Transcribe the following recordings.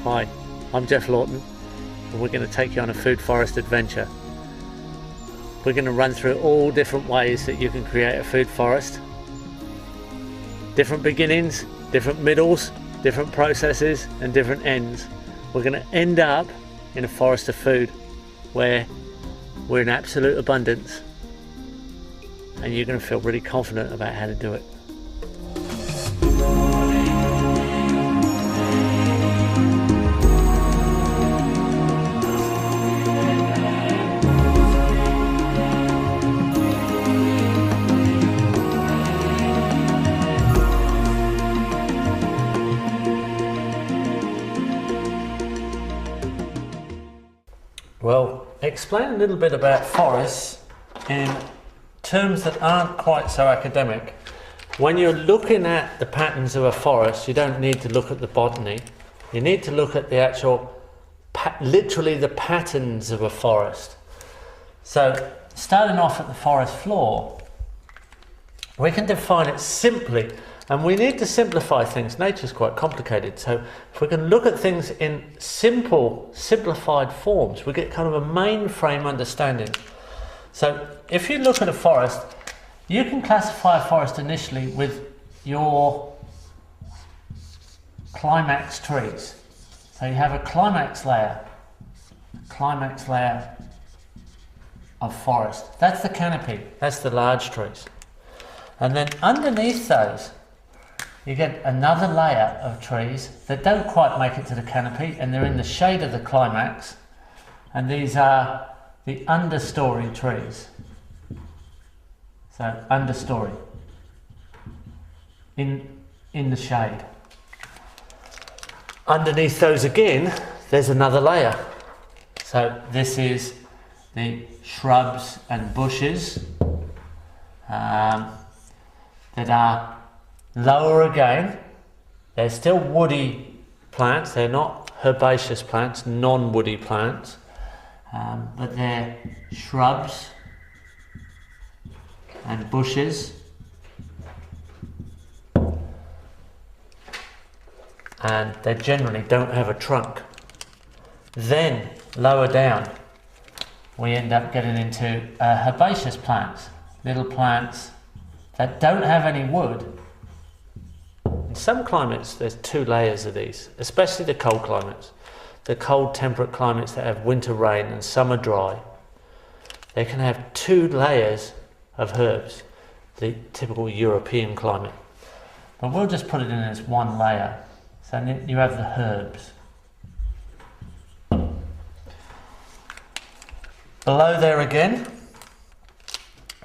Hi, I'm Jeff Lawton, and we're going to take you on a food forest adventure. We're going to run through all different ways that you can create a food forest. Different beginnings, different middles, different processes and different ends. We're going to end up in a forest of food where we're in absolute abundance, and you're going to feel really confident about how to do it. Well, explain a little bit about forests in terms that aren't quite so academic. When you're looking at the patterns of a forest, you don't need to look at the botany. You need to look at the actual, literally the patterns of a forest. So, starting off at the forest floor, we can define it simply. And we need to simplify things. Nature's quite complicated. So if we can look at things in simple, simplified forms, we get kind of a mainframe understanding. So if you look at a forest, you can classify a forest initially with your climax trees. So you have a climax layer of forest. That's the canopy. That's the large trees. And then underneath those, you get another layer of trees that don't quite make it to the canopy, and they're in the shade of the climax, and these are the understory trees. So understory in the shade. Underneath those again, there's another layer. So this is the shrubs and bushes that are lower again. They're still woody plants. They're not herbaceous plants, non-woody plants, but they're shrubs and bushes, and they generally don't have a trunk. Then lower down we end up getting into herbaceous plants, little plants that don't have any wood. In some climates, there's two layers of these, especially the cold climates. The cold temperate climates that have winter rain and summer dry, they can have two layers of herbs, the typical European climate. But we'll just put it in as one layer. So you have the herbs. Below there again,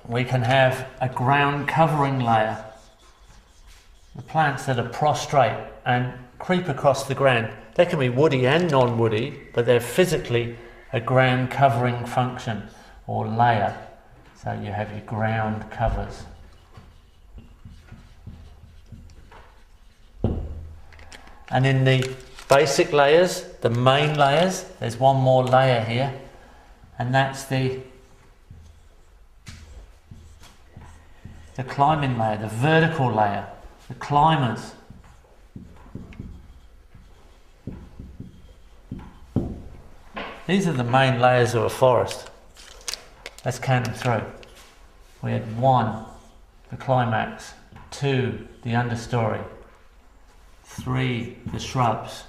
we can have a ground covering layer. The plants that are prostrate and creep across the ground. They can be woody and non-woody, but they're physically a ground covering function or layer. So you have your ground covers. And in the basic layers, the main layers, there's one more layer here, and that's the climbing layer, the vertical layer. The climbers. These are the main layers of a forest. Let's count them through. We had 1, the climax, 2, the understory, 3, the shrubs,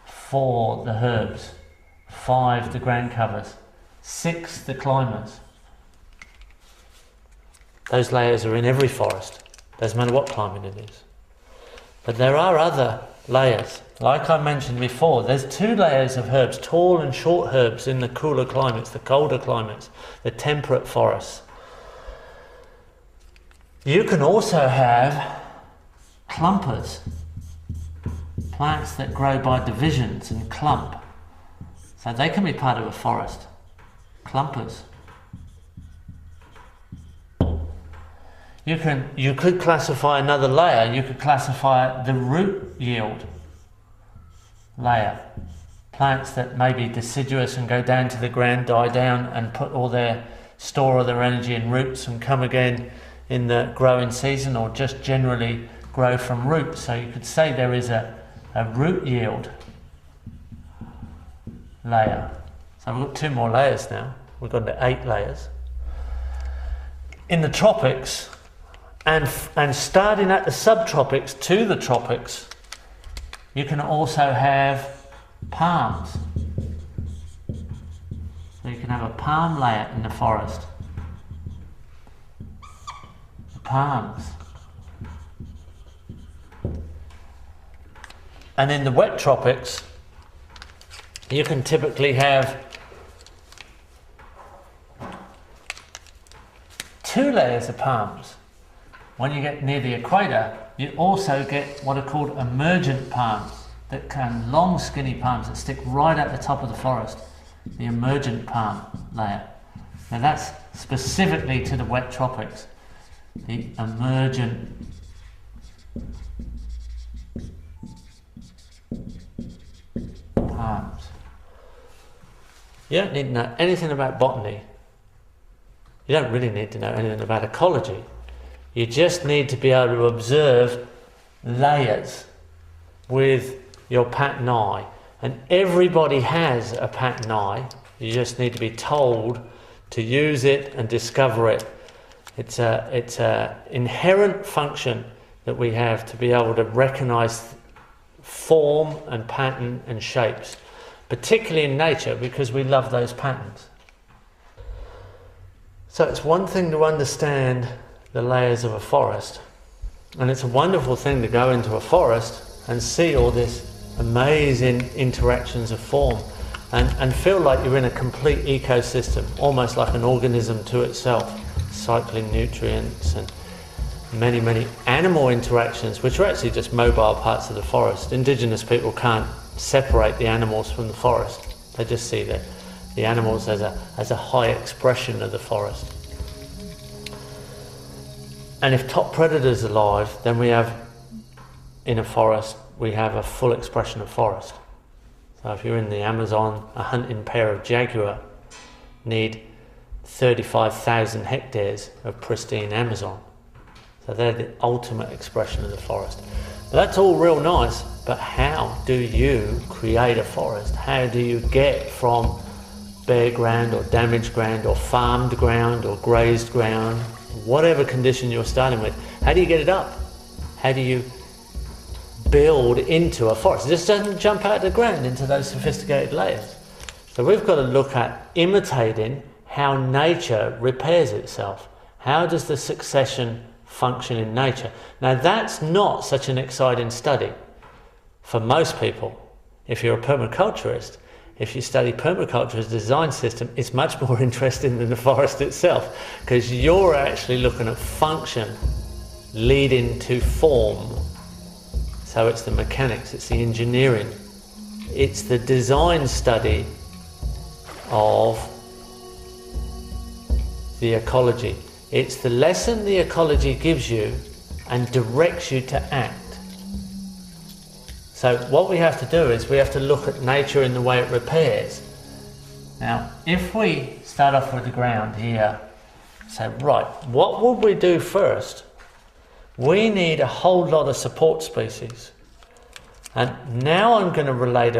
4, the herbs, 5, the ground covers, 6, the climbers. Those layers are in every forest. Doesn't matter what climate it is. But there are other layers. Like I mentioned before, there's 2 layers of herbs, tall and short herbs in the cooler climates, the colder climates, the temperate forests. You can also have clumpers, plants that grow by divisions and clump. So they can be part of a forest. Clumpers. You could classify another layer. You could classify the root yield layer. Plants that may be deciduous and go down to the ground, die down, and put all their store all their energy in roots and come again in the growing season, or just generally grow from roots. So you could say there is a root yield layer. So we've got 2 more layers now. We've got to 8 layers. In the tropics, and starting at the subtropics to the tropics, you can also have palms. So you can have a palm layer in the forest. The palms. And in the wet tropics, you can typically have 2 layers of palms. When you get near the equator, you also get what are called emergent palms, that can long skinny palms that stick right at the top of the forest, the emergent palm layer. Now that's specifically to the wet tropics, the emergent palms. You don't need to know anything about botany. You don't really need to know anything about ecology. You just need to be able to observe layers with your pattern eye. And everybody has a pattern eye. You just need to be told to use it and discover it. It's a inherent function that we have to be able to recognize form and pattern and shapes, particularly in nature, because we love those patterns. So it's one thing to understand the layers of a forest, and it's a wonderful thing to go into a forest and see all this amazing interactions of form and feel like you're in a complete ecosystem, almost like an organism to itself, cycling nutrients and many animal interactions, which are actually just mobile parts of the forest. Indigenous people can't separate the animals from the forest. They just see the animals as a high expression of the forest. And if top predators are alive, then we have, in a forest, we have a full expression of forest. So if you're in the Amazon, a hunting pair of jaguar need 35,000 hectares of pristine Amazon. So they're the ultimate expression of the forest. But that's all real nice, but how do you create a forest? How do you get from bare ground or damaged ground or farmed ground or grazed ground, whatever condition you're starting with, how do you get it up? How do you build into a forest? It just doesn't jump out of the ground into those sophisticated layers. So we've got to look at imitating how nature repairs itself. How does the succession function in nature? Now that's not such an exciting study for most people. If you're a permaculturist, if you study permaculture as a design system, it's much more interesting than the forest itself, because you're actually looking at function leading to form. So it's the mechanics, it's the engineering, it's the design study of the ecology. It's the lesson the ecology gives you and directs you to act. So what we have to do is we have to look at nature in the way it repairs. Now, if we start off with the ground here, say, right, what would we do first? We need a whole lot of support species. And now I'm going to relate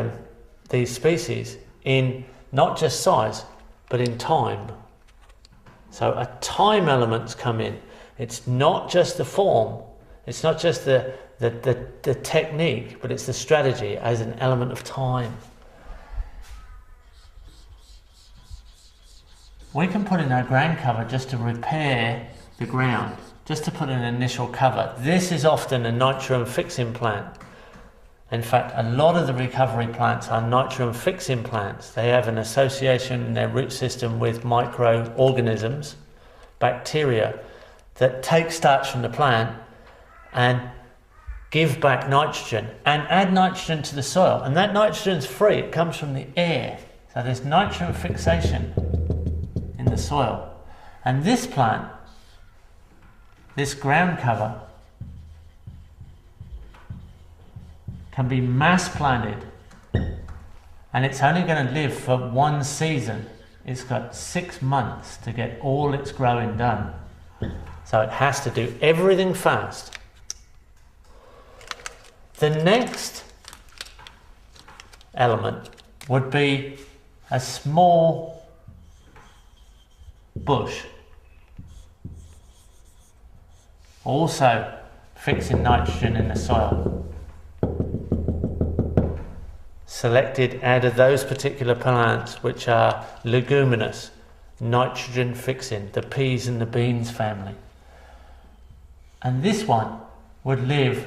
these species in not just size, but in time. So a time element's come in. It's not just the form, it's not just the technique, but it's the strategy as an element of time. We can put in our ground cover just to repair the ground, just to put an initial cover. This is often a nitrogen fixing plant. In fact, a lot of the recovery plants are nitrogen fixing plants. They have an association in their root system with microorganisms, bacteria, that take starch from the plant and give back nitrogen and add nitrogen to the soil. And that nitrogen's free, it comes from the air. So there's nitrogen fixation in the soil. And this plant, this ground cover, can be mass planted, and it's only going to live for one season. It's got 6 months to get all its growing done. So it has to do everything fast. The next element would be a small bush, also fixing nitrogen in the soil. Selected out of those particular plants which are leguminous, nitrogen fixing, the peas and the beans family. And this one would live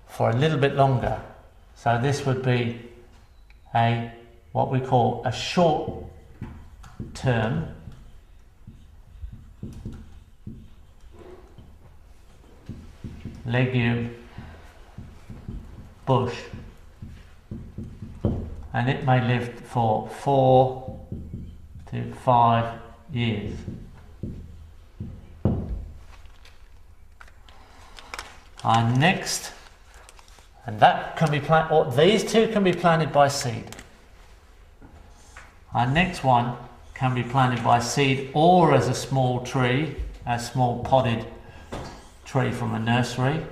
for a little bit longer. So this would be what we call a short term legume bush, and it may live for 4 to 5 years. Our next, and that can be planted, or these two can be planted by seed. Our next one can be planted by seed or as a small tree, a small potted tree from a nursery,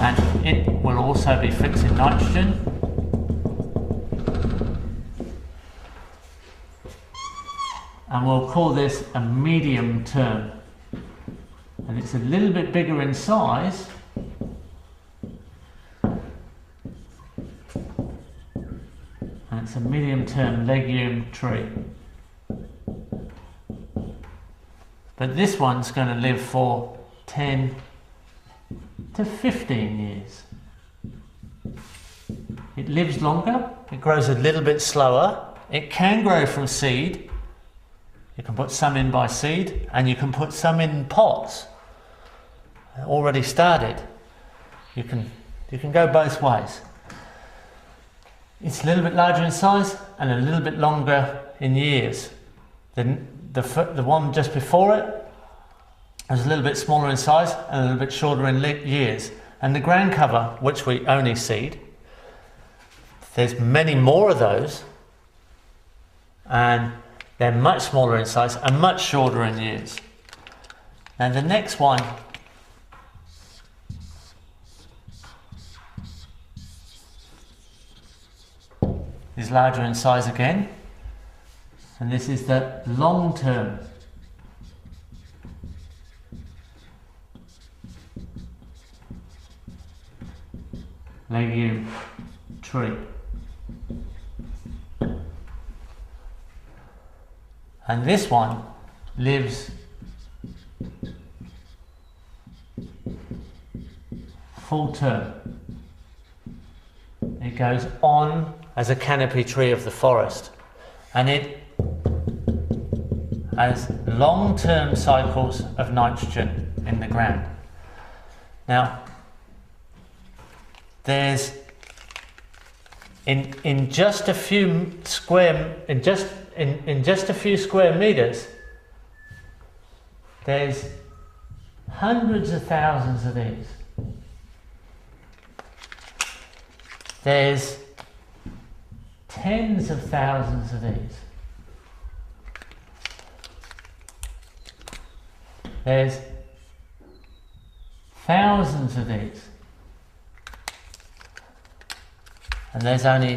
and it will also be fixing nitrogen. And we'll call this a medium term, and it's a little bit bigger in size, and it's a medium term legume tree. But this one's going to live for 10 to 15 years. It lives longer, it grows a little bit slower, it can grow from seed. You can put some in by seed, and you can put some in pots already started. You can go both ways. It's a little bit larger in size and a little bit longer in years. The one just before it was a little bit smaller in size and a little bit shorter in years. And the ground cover, which we only seed, there's many more of those, and they're much smaller in size and much shorter in years. Now the next one is larger in size again, and this is the long-term legume tree. And this one lives full term. It goes on as a canopy tree of the forest, and it has long-term cycles of nitrogen in the ground. Now, there's in just a few square meters, there's hundreds of thousands of these. There's tens of thousands of these. There's thousands of these. And there's only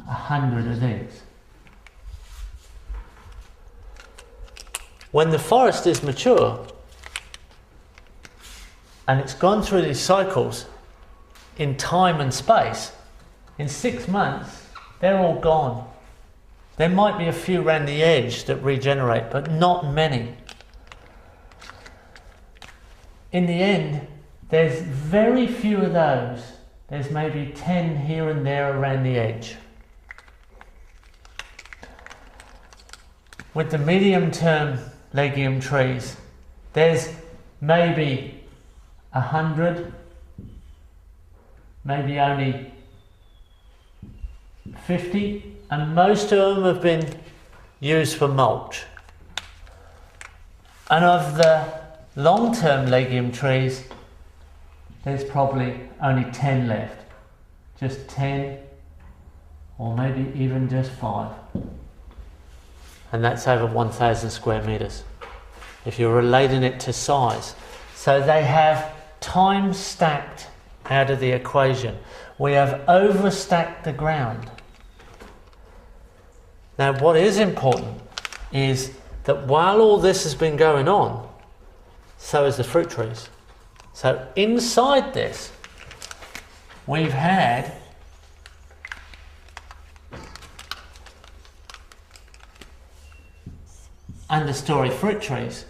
100 of these. When the forest is mature and it's gone through these cycles in time and space, in 6 months they're all gone. There might be a few around the edge that regenerate, but not many. In the end, there's very few of those. There's maybe 10 here and there around the edge. With the medium-term legume trees, there's maybe 100, maybe only 50, and most of them have been used for mulch. And of the long-term legume trees, there's probably only 10 left. Just 10, or maybe even just 5. And that's over 1,000 square meters, if you're relating it to size. So they have time-stacked out of the equation. We have overstacked the ground. Now, what is important is that while all this has been going on, so has the fruit trees. So inside this, we've had understory fruit trees,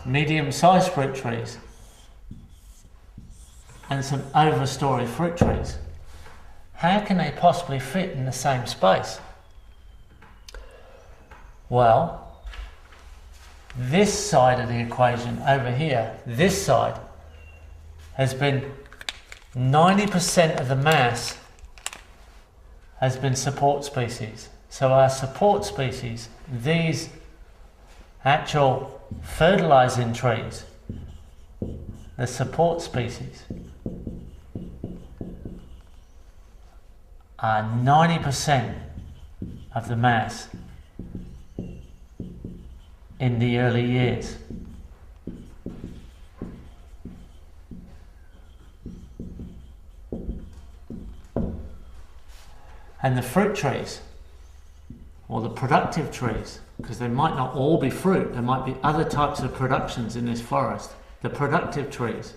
medium-sized fruit trees, and some overstory fruit trees. How can they possibly fit in the same space? Well, this side of the equation over here, this side, has been 90% of the mass has been support species. So our support species, these actual fertilizing trees, the support species, are 90% of the mass in the early years. And the fruit trees, or the productive trees, because they might not all be fruit, there might be other types of productions in this forest. The productive trees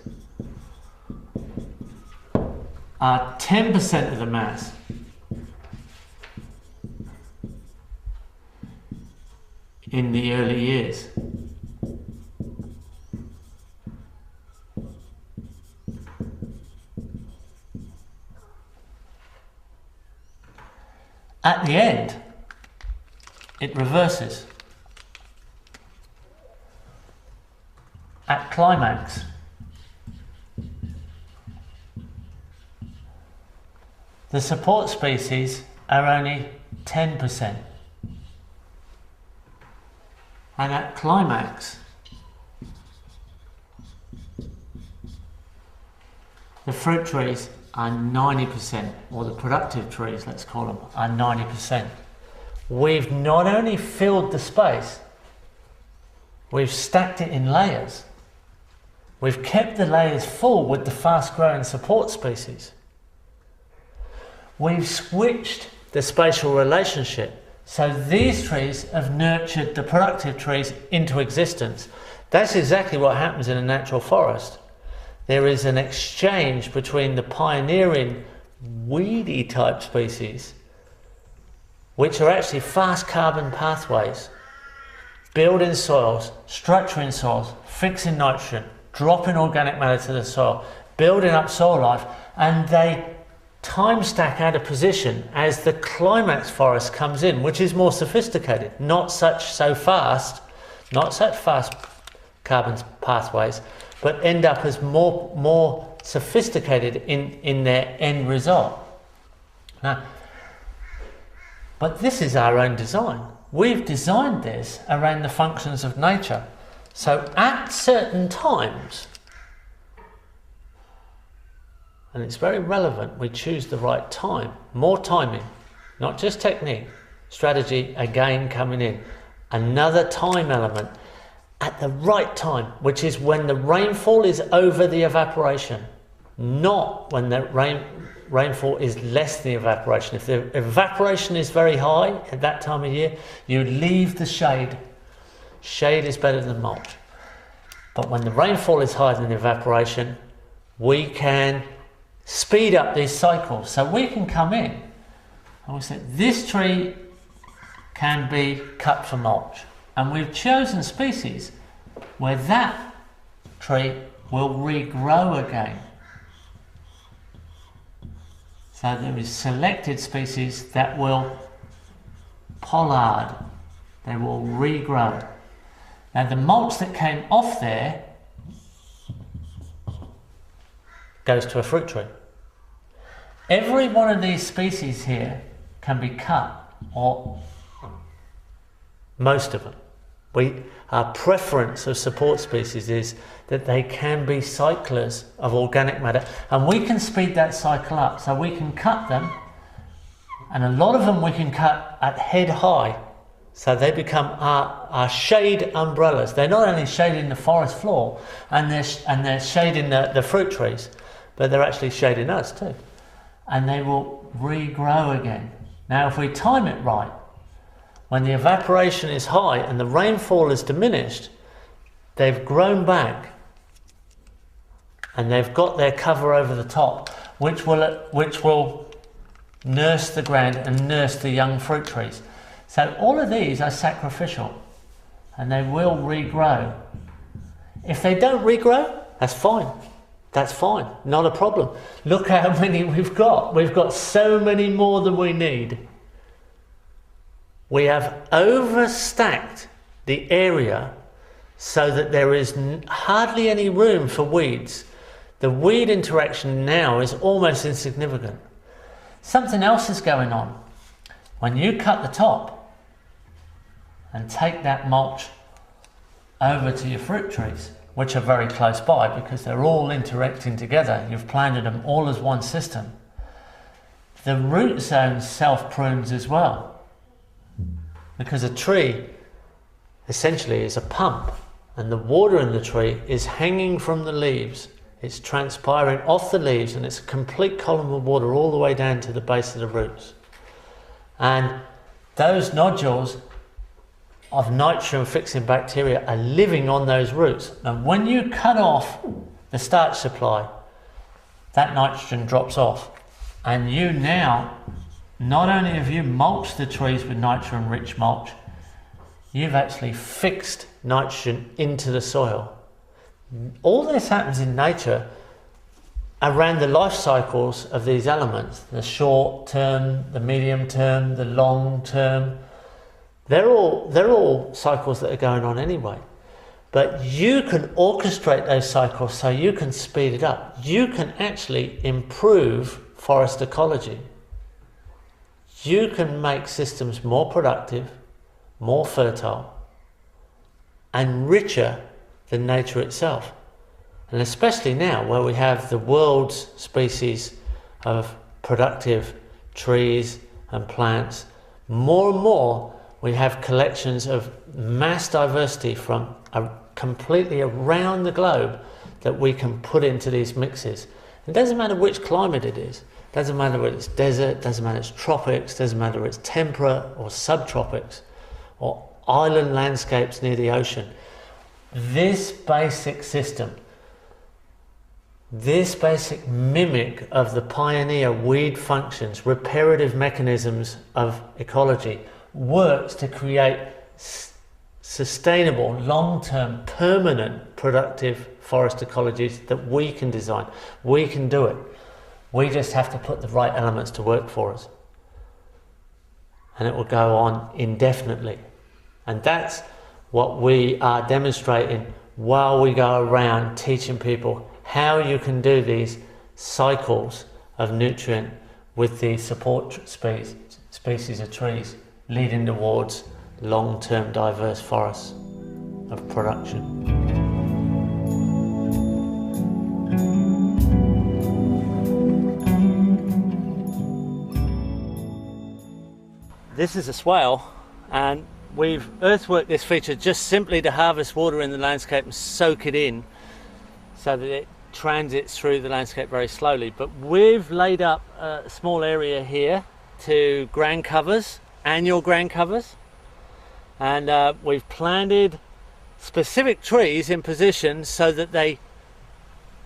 are 10% of the mass. In the early years. At the end, it reverses. At climax, the support species are only 10%. And at climax, the fruit trees are 90%, or the productive trees, let's call them, are 90%. We've not only filled the space, we've stacked it in layers. We've kept the layers full with the fast-growing support species. We've switched the spatial relationship. So these trees have nurtured the productive trees into existence. That's exactly what happens in a natural forest. There is an exchange between the pioneering weedy type species, which are actually fast carbon pathways, building soils, structuring soils, fixing nitrogen, dropping organic matter to the soil, building up soil life, and they time stack out of position as the climax forest comes in, which is more sophisticated, not such fast carbon pathways, but end up as more sophisticated in their end result. Now, but this is our own design. We've designed this around the functions of nature. So at certain times, and it's very relevant, we choose the right time, more timing, not just technique, strategy again coming in. Another time element at the right time, which is when the rainfall is over the evaporation, not when the rainfall is less than the evaporation. If the evaporation is very high at that time of year, you leave the shade. Shade is better than mulch. But when the rainfall is higher than the evaporation, we can speed up these cycles. So we can come in and we say this tree can be cut for mulch, and we've chosen species where that tree will regrow again. So there is selected species that will pollard, they will regrow. Now the mulch that came off there goes to a fruit tree. Every one of these species here can be cut, or most of them. Our preference of support species is that they can be cyclers of organic matter, and we can speed that cycle up. So we can cut them, and a lot of them we can cut at head high. So they become our shade umbrellas. They're not only shading the forest floor and they're shading the fruit trees, but they're actually shading us too. And they will regrow again. Now, if we time it right, when the evaporation is high and the rainfall is diminished, they've grown back and they've got their cover over the top, which will nurse the ground and nurse the young fruit trees. So all of these are sacrificial and they will regrow. If they don't regrow, that's fine. That's fine, not a problem. Look how many we've got. We've got so many more than we need. We have overstacked the area so that there is hardly any room for weeds. The weed interaction now is almost insignificant. Something else is going on. When you cut the top and take that mulch over to your fruit trees, which are very close by because they're all interacting together, you've planted them all as one system, the root zone self-prunes as well. Because a tree essentially is a pump and the water in the tree is hanging from the leaves. It's transpiring off the leaves and it's a complete column of water all the way down to the base of the roots. And those nodules of nitrogen fixing bacteria are living on those roots. And when you cut off the starch supply, that nitrogen drops off. And you now, not only have you mulched the trees with nitrogen rich mulch, you've actually fixed nitrogen into the soil. All this happens in nature around the life cycles of these elements, the short term, the medium term, the long term. They're all cycles that are going on anyway. But you can orchestrate those cycles so you can speed it up. You can actually improve forest ecology. You can make systems more productive, more fertile, and richer than nature itself. And especially now where we have the world's species of productive trees and plants, more and more we have collections of mass diversity from completely around the globe that we can put into these mixes. It doesn't matter which climate it is. It doesn't matter whether it's desert, doesn't matter it's tropics, doesn't matter it's temperate or subtropics or island landscapes near the ocean. This basic system, this basic mimic of the pioneer weed functions, reparative mechanisms of ecology, works to create sustainable, long-term, permanent, productive forest ecologies that we can design. We can do it. We just have to put the right elements to work for us. And it will go on indefinitely. And that's what we are demonstrating while we go around teaching people how you can do these cycles of nutrient with the support species of trees, leading towards long-term diverse forests of production. This is a swale, and we've earthworked this feature just simply to harvest water in the landscape and soak it in so that it transits through the landscape very slowly. But we've laid up a small area here to ground covers, annual ground covers, and we've planted specific trees in position so that they,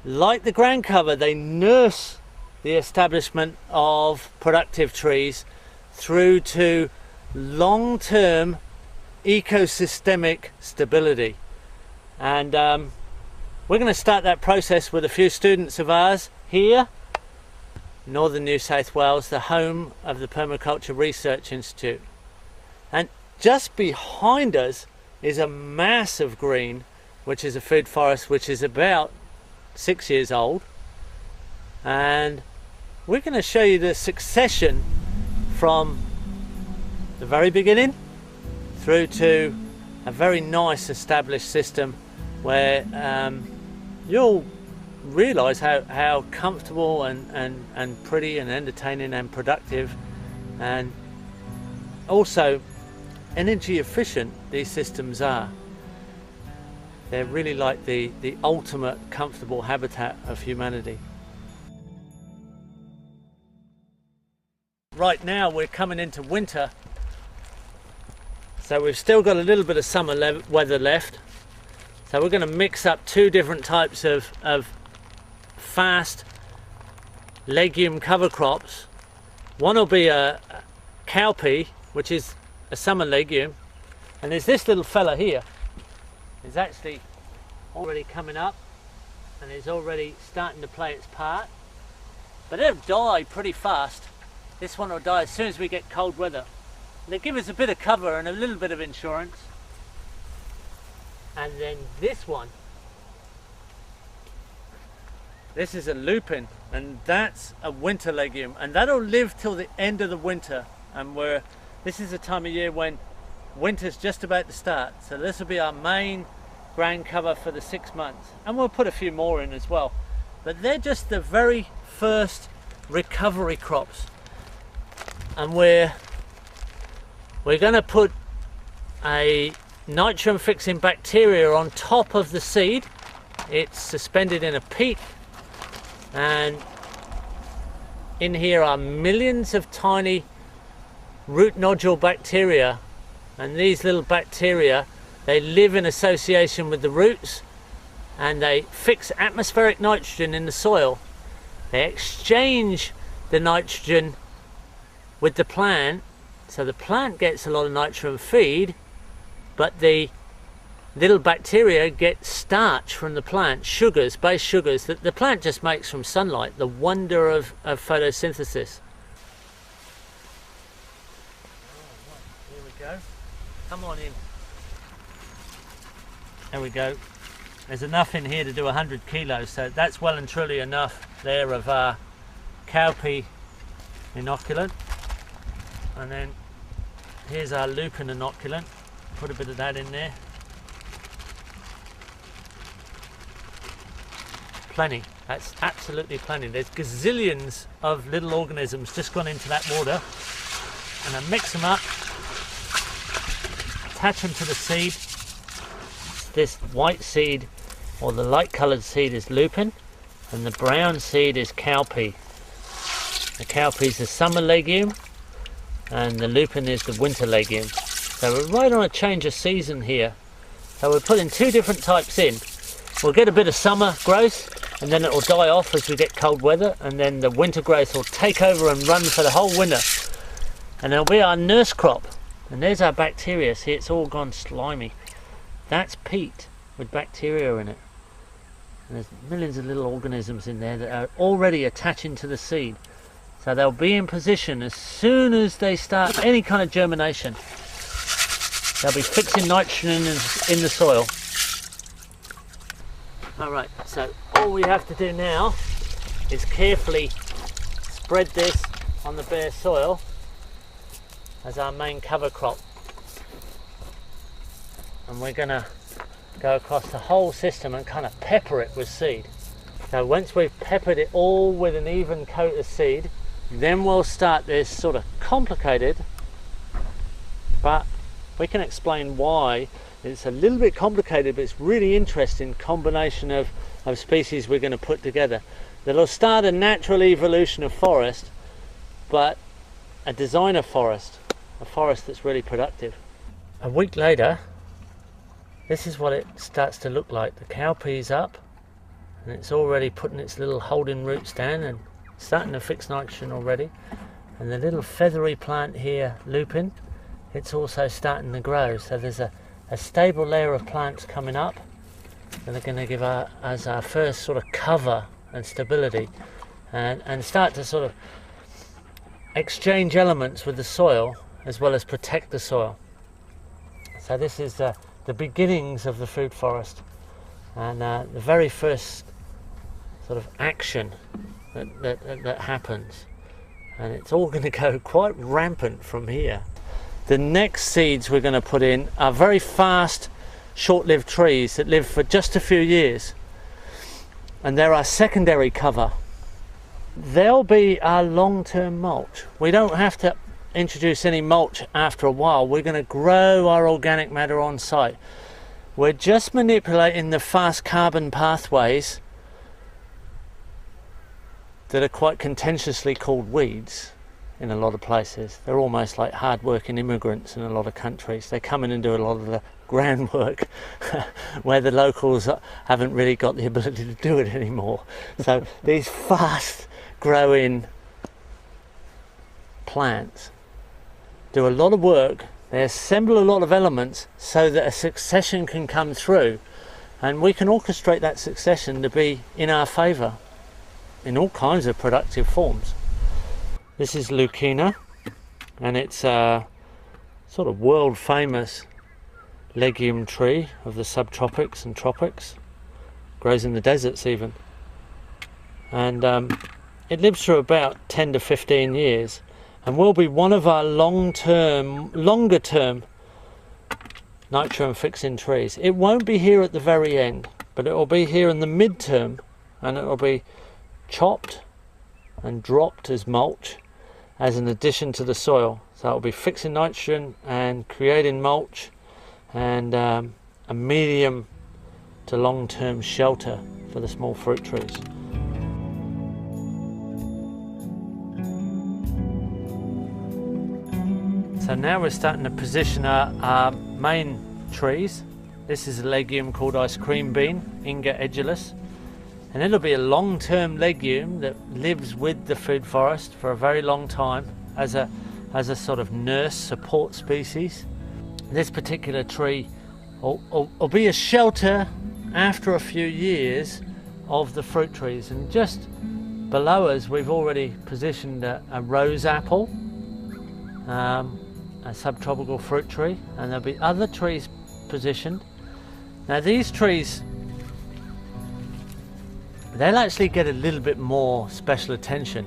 like the ground cover, they nurse the establishment of productive trees through to long-term ecosystemic stability. And we're going to start that process with a few students of ours here, Northern New South Wales, the home of the Permaculture Research Institute. And just behind us is a massive green, which is a food forest, which is about 6 years old. And we're going to show you the succession from the very beginning through to a very nice established system where you'll realize how comfortable and pretty and entertaining and productive and also energy efficient these systems are. They're really like the ultimate comfortable habitat of humanity. Right now we're coming into winter, so we've still got a little bit of summer weather left. So we're going to mix up two different types of fast legume cover crops. One will be a cowpea, which is a summer legume, and there's this little fella here. It's actually already coming up and is already starting to play its part, but it'll die pretty fast. This one will die as soon as we get cold weather. They give us a bit of cover and a little bit of insurance. And then this one, this is a lupin, and that's a winter legume, and that'll live till the end of the winter. And this is the time of year when winter's just about to start, so this will be our main ground cover for the 6 months, and we'll put a few more in as well. But they're just the very first recovery crops, and we're going to put a nitrogen fixing bacteria on top of the seed. It's suspended in a peat, and in here are millions of tiny root nodule bacteria, and these little bacteria, they live in association with the roots, and they fix atmospheric nitrogen in the soil. They exchange the nitrogen with the plant, so the plant gets a lot of nitrogen feed, but the little bacteria get starch from the plant, sugars, base sugars that the plant just makes from sunlight, the wonder of photosynthesis. Here we go. Come on in. There we go. There's enough in here to do 100 kilos, so that's well and truly enough there of our cowpea inoculant. And then here's our lupin inoculant. Put a bit of that in there. Plenty. That's absolutely plenty. There's gazillions of little organisms just gone into that water, and I mix them up, attach them to the seed. This white seed, or the light coloured seed, is lupin, and the brown seed is cowpea. The cowpea is the summer legume, and the lupin is the winter legume. So we're right on a change of season here. So we're putting two different types in. We'll get a bit of summer growth, and then it will die off as we get cold weather, and then the winter growth will take over and run for the whole winter. And it'll be our nurse crop. And there's our bacteria. See, it's all gone slimy. That's peat with bacteria in it. And there's millions of little organisms in there that are already attaching to the seed. So they'll be in position as soon as they start any kind of germination. They'll be fixing nitrogen in the soil. Alright, so all we have to do now is carefully spread this on the bare soil as our main cover crop. And we're going to go across the whole system and kind of pepper it with seed. So once we've peppered it all with an even coat of seed, then we'll start this sort of complicated, but we can explain why it's a little bit complicated, but it's really interesting combination of species we're going to put together. That'll start a natural evolution of forest, but a designer forest, a forest that's really productive. A week later, this is what it starts to look like. The cowpea's up, and it's already putting its little holding roots down and starting to fix nitrogen already. And the little feathery plant here, lupin, it's also starting to grow. So there's a stable layer of plants coming up that are going to give us our first sort of cover and stability, and start to sort of exchange elements with the soil as well as protect the soil. So this is the beginnings of the food forest, and the very first sort of action that happens, and it's all going to go quite rampant from here. The next seeds we're going to put in are very fast, short-lived trees that live for just a few years, and they're our secondary cover. They'll be our long-term mulch. We don't have to introduce any mulch after a while. We're going to grow our organic matter on site. We're just manipulating the fast carbon pathways that are quite contentiously called weeds in a lot of places. They're almost like hard-working immigrants in a lot of countries. They come in and do a lot of the groundwork where the locals haven't really got the ability to do it anymore. So these fast-growing plants do a lot of work. They assemble a lot of elements so that a succession can come through, and we can orchestrate that succession to be in our favour in all kinds of productive forms. This is Lucina, and it's a sort of world famous legume tree of the subtropics and tropics. Grows in the deserts even, and it lives for about 10 to 15 years and will be one of our longer term nitrogen fixing trees. It won't be here at the very end, but it will be here in the mid-term, and it will be chopped and dropped as mulch as an addition to the soil. So it will be fixing nitrogen and creating mulch, and a medium to long-term shelter for the small fruit trees. So now we're starting to position our main trees. This is a legume called ice cream bean, Inga edulis, and it'll be a long-term legume that lives with the food forest for a very long time as a sort of nurse support species. This particular tree will be a shelter after a few years of the fruit trees. And just below us we've already positioned a rose apple, a subtropical fruit tree, and there'll be other trees positioned. Now these trees, they'll actually get a little bit more special attention.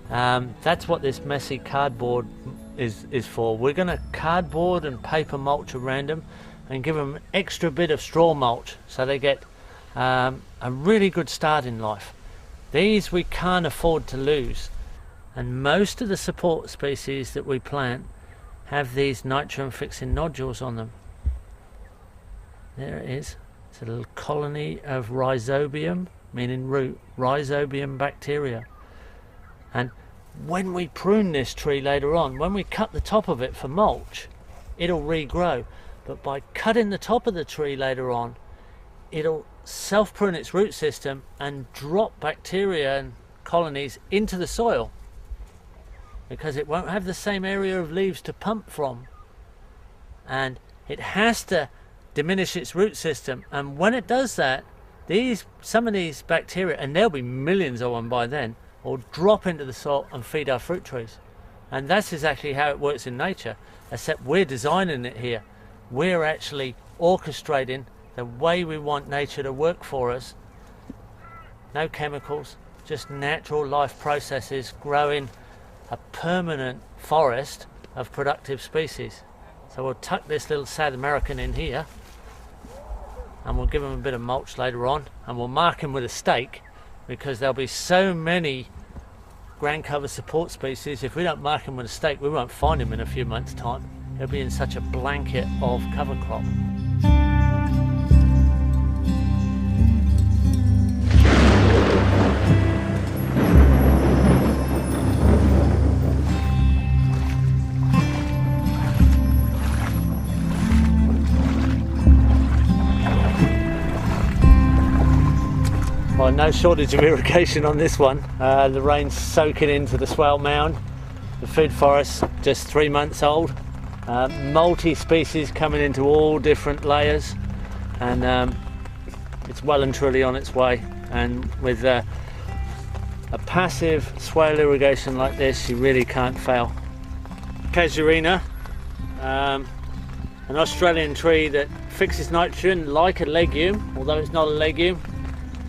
That's what this messy cardboard is for. We're going to cardboard and paper mulch around them and give them an extra bit of straw mulch so they get a really good start in life. These we can't afford to lose, and most of the support species that we plant have these nitrogen fixing nodules on them. There it is. It's a little colony of rhizobium, meaning root, rhizobium bacteria. And when we prune this tree later on, when we cut the top of it for mulch, it'll regrow. But by cutting the top of the tree later on, it'll self-prune its root system and drop bacteria and colonies into the soil, because it won't have the same area of leaves to pump from, and it has to diminish its root system. And when it does that, some of these bacteria, and there'll be millions of them by then, will drop into the soil and feed our fruit trees. And that's exactly how it works in nature, except we're designing it here. We're actually orchestrating the way we want nature to work for us. No chemicals, just natural life processes growing a permanent forest of productive species. So we'll tuck this little South American in here, and we'll give him a bit of mulch later on, and we'll mark him with a stake, because there'll be so many ground cover support species. If we don't mark him with a stake, we won't find him in a few months' time. He'll be in such a blanket of cover crop. Well, no shortage of irrigation on this one. The rain's soaking into the swale mound. The food forest just 3 months old. Multi-species coming into all different layers, and it's well and truly on its way. And with a passive swale irrigation like this, you really can't fail. Casuarina, an Australian tree that fixes nitrogen like a legume, although it's not a legume,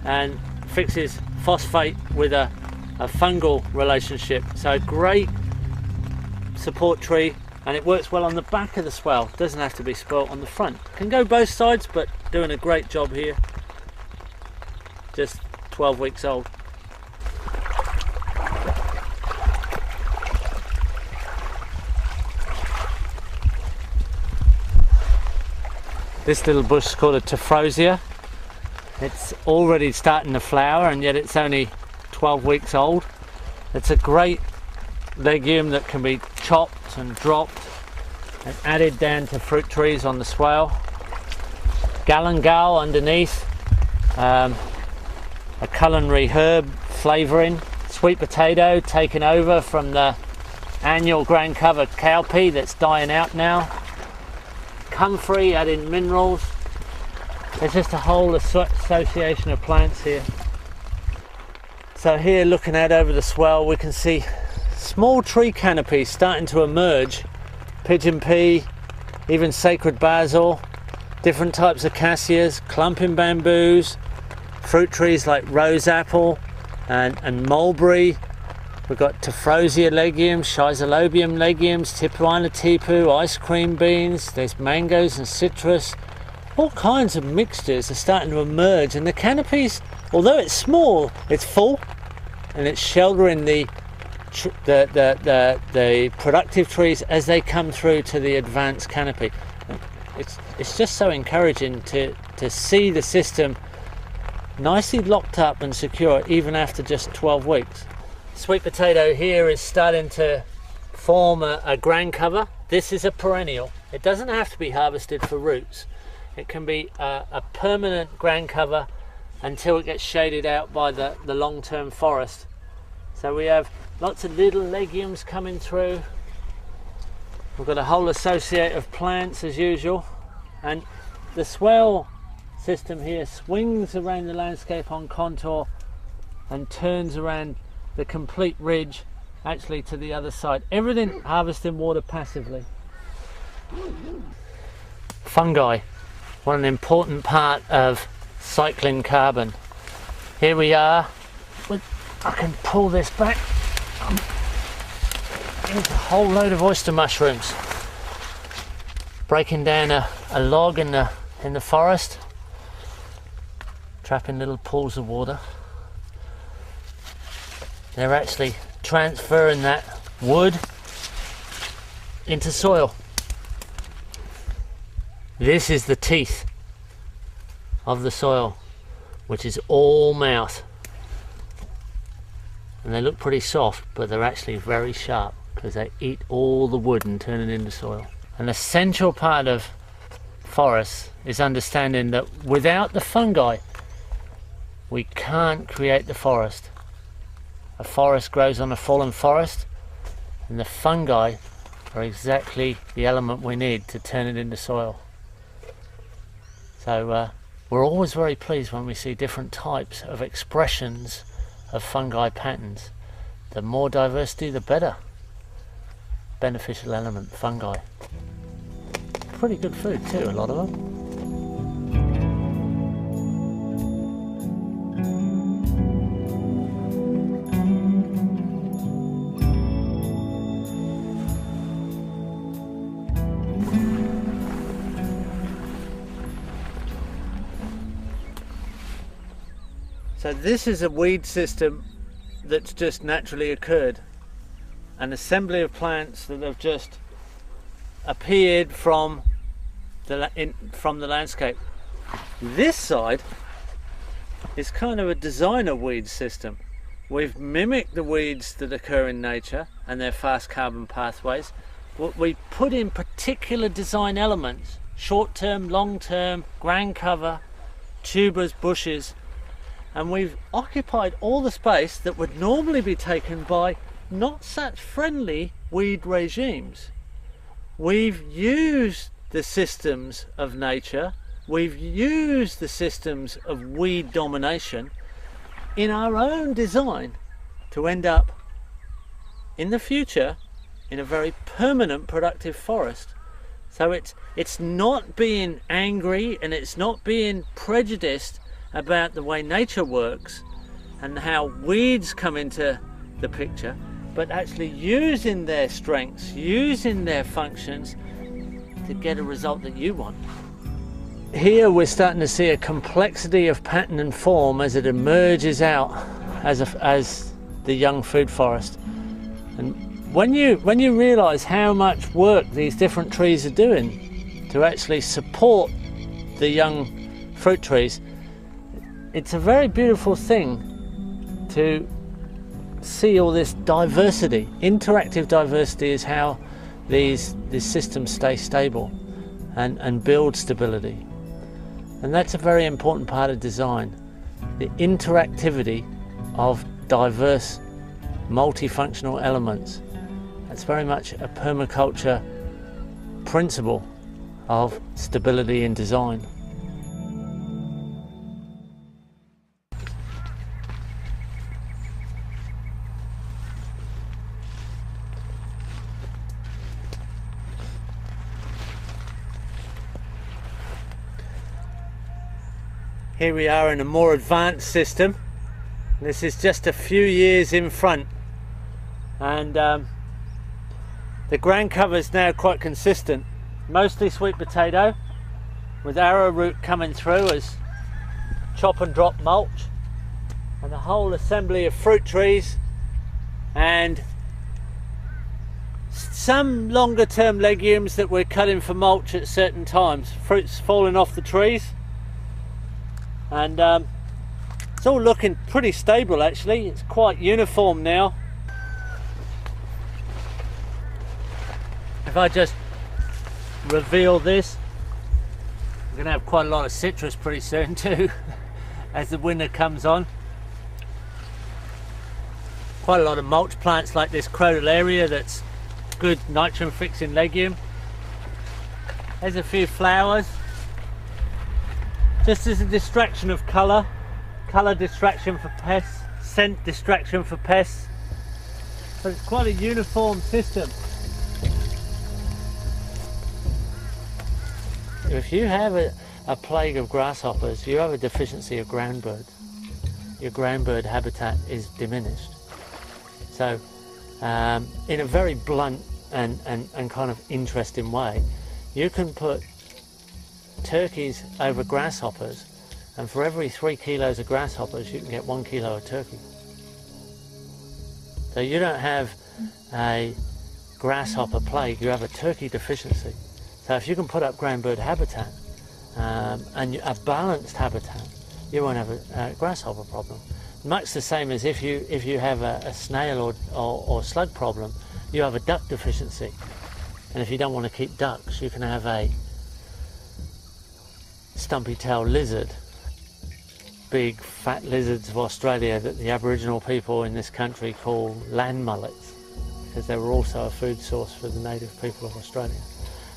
and fixes phosphate with a fungal relationship. So great support tree, and it works well on the back of the swale. Doesn't have to be spoilt on the front. Can go both sides, but doing a great job here. Just 12 weeks old. This little bush is called a Tephrosia. It's already starting to flower, and yet it's only 12 weeks old. It's a great legume that can be chopped and dropped and added down to fruit trees on the swale. Galangal underneath, a culinary herb flavouring. Sweet potato taken over from the annual grain cover cowpea that's dying out now. Comfrey adding minerals. There's just a whole association of plants here. So here, looking out over the swell, we can see small tree canopies starting to emerge. Pigeon pea, even sacred basil, different types of cassias, clumping bamboos, fruit trees like rose apple and mulberry. We've got Tephrosia legumes, Schizalobium legumes, Tipuana tipu, ice cream beans. There's mangoes and citrus. All kinds of mixtures are starting to emerge, and the canopies, although it's small, it's full, and it's sheltering the productive trees as they come through to the advanced canopy. It's just so encouraging to see the system nicely locked up and secure even after just 12 weeks. Sweet potato here is starting to form a ground cover. This is a perennial. It doesn't have to be harvested for roots. It can be a permanent ground cover until it gets shaded out by the long-term forest. So we have lots of little legumes coming through. We've got a whole associate of plants as usual, and the swell system here swings around the landscape on contour and turns around the complete ridge actually to the other side. Everything harvesting water passively. Fungi, one important part of cycling carbon. Here we are. I can pull this back. There's a whole load of oyster mushrooms. Breaking down a log in the forest, trapping little pools of water. They're actually transferring that wood into soil. This is the teeth of the soil, which is all mouth. And they look pretty soft, but they're actually very sharp because they eat all the wood and turn it into soil. An essential part of forests is understanding that without the fungi, we can't create the forest. A forest grows on a fallen forest, and the fungi are exactly the element we need to turn it into soil. So we're always very pleased when we see different types of expressions of fungi patterns. The more diversity, the better. Beneficial element, fungi. Pretty good food too, a lot of them. So this is a weed system that's just naturally occurred. An assembly of plants that have just appeared from the landscape. This side is kind of a designer weed system. We've mimicked the weeds that occur in nature and their fast carbon pathways. We put in particular design elements, short-term, long-term, ground cover, tubers, bushes, and we've occupied all the space that would normally be taken by not such friendly weed regimes. We've used the systems of nature, we've used the systems of weed domination in our own design to end up in the future in a very permanent productive forest. So it's not being angry and it's not being prejudiced about the way nature works and how weeds come into the picture, but actually using their strengths, using their functions to get a result that you want. Here we're starting to see a complexity of pattern and form as it emerges out as the young food forest. And when you realize how much work these different trees are doing to actually support the young fruit trees, it's a very beautiful thing to see all this diversity. Interactive diversity is how these systems stay stable and build stability. And that's a very important part of design, the interactivity of diverse multifunctional elements. That's very much a permaculture principle of stability in design. Here we are in a more advanced system. This is just a few years in front, and the ground cover is now quite consistent, mostly sweet potato with arrowroot coming through as chop and drop mulch, and a whole assembly of fruit trees and some longer term legumes that we're cutting for mulch at certain times. Fruits falling off the trees, and it's all looking pretty stable actually. It's quite uniform now. If I just reveal this, we're going to have quite a lot of citrus pretty soon too as the winter comes on. Quite a lot of mulch plants like this crotalaria, that's good nitrogen fixing legume. There's a few flowers, just as a distraction of colour distraction for pests, scent distraction for pests. So it's quite a uniform system. If you have a plague of grasshoppers, you have a deficiency of ground birds. Your ground bird habitat is diminished. So in a very blunt and kind of interesting way, you can put turkeys over grasshoppers, and for every 3 kilos of grasshoppers you can get 1 kilo of turkey. So you don't have a grasshopper plague, you have a turkey deficiency. So if you can put up ground bird habitat and a balanced habitat, you won't have a grasshopper problem. Much the same as if you have a snail or slug problem, you have a duck deficiency. And if you don't want to keep ducks, you can have a stumpy-tailed lizard, big fat lizards of Australia that the Aboriginal people in this country call land mullets, because they were also a food source for the native people of Australia.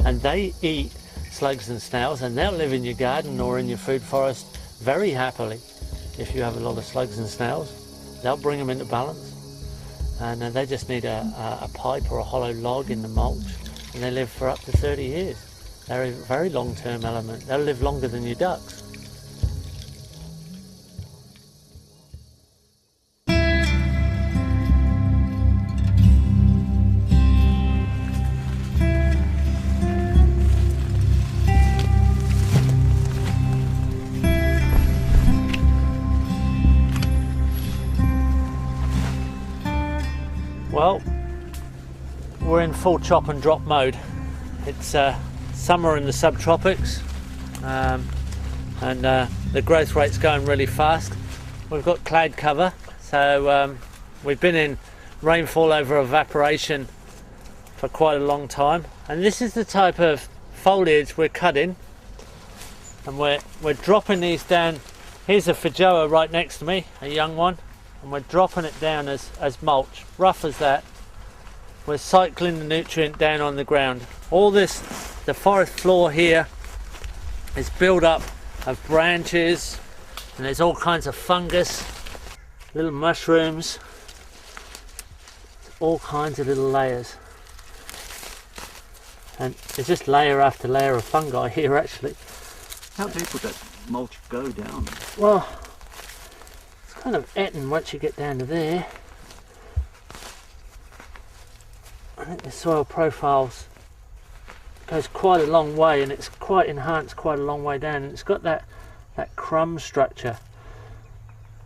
And they eat slugs and snails, and they'll live in your garden or in your food forest very happily. If you have a lot of slugs and snails, they'll bring them into balance, and they just need a pipe or a hollow log in the mulch, and they live for up to 30 years. They're a very long-term element. They'll live longer than your ducks. Well, we're in full chop and drop mode. It's summer in the subtropics, and the growth rate's going really fast. We've got cloud cover, so we've been in rainfall over evaporation for quite a long time, and this is the type of foliage we're cutting, and we're dropping these down. Here's a feijoa right next to me, a young one, and we're dropping it down as mulch, rough as that. We're cycling the nutrient down on the ground. All this, the forest floor here is built up of branches, and there's all kinds of fungus, little mushrooms, all kinds of little layers. And there's just layer after layer of fungi here actually. How deep would that mulch go down? Well, it's kind of etting once you get down to there. I think the soil profiles goes quite a long way, and it's quite enhanced quite a long way down, and it's got that crumb structure.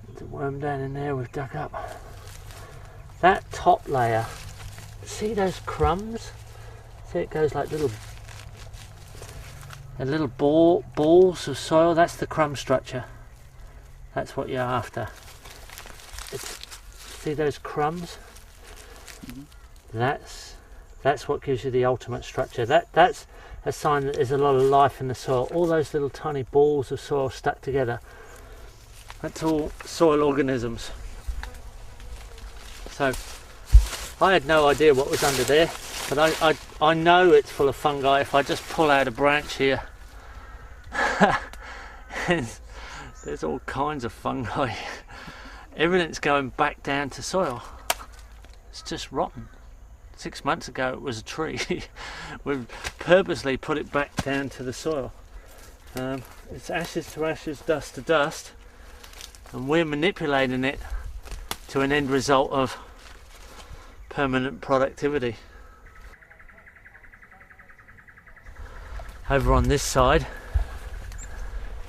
There's a worm down in there we've dug up. That top layer, see those crumbs? See, it goes like little The little balls of soil, that's the crumb structure. That's what you're after. See those crumbs? That's what gives you the ultimate structure. That's a sign that there's a lot of life in the soil. All those little tiny balls of soil stuck together, that's all soil organisms. So I had no idea what was under there, but I know it's full of fungi. If I just pull out a branch here, there's all kinds of fungi. Everything's going back down to soil. It's just rotten. 6 months ago it was a tree. We've purposely put it back down to the soil. It's ashes to ashes, dust to dust, and we're manipulating it to an end result of permanent productivity. Over on this side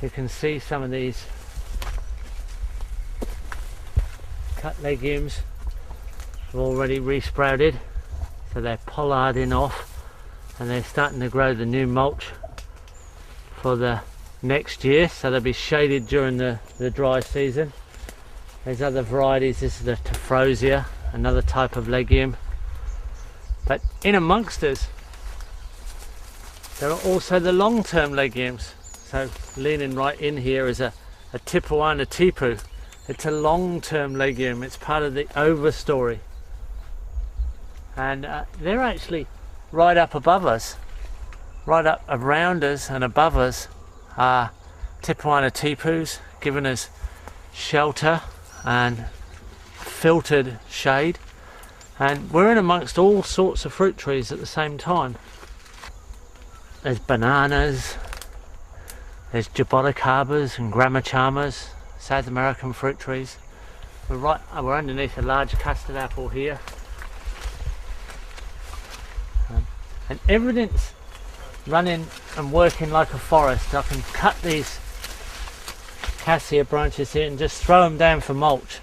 you can see some of these cut legumes have already resprouted, so they're pollarding off and they're starting to grow the new mulch for the next year, so they'll be shaded during the dry season. There's other varieties. This is the Tephrosia, another type of legume. But in amongst us there are also the long-term legumes. So leaning right in here is a Tipuana tipu. It's a long-term legume. It's part of the overstory, and they're actually right up above us, right up around us and above us are Tipuana tipus, giving us shelter and filtered shade, and we're in amongst all sorts of fruit trees at the same time. There's bananas, there's jaboticabas and gramachamas, South American fruit trees. We're underneath a large custard apple here, and everything's running and working like a forest. I can cut these cassia branches here and just throw them down for mulch.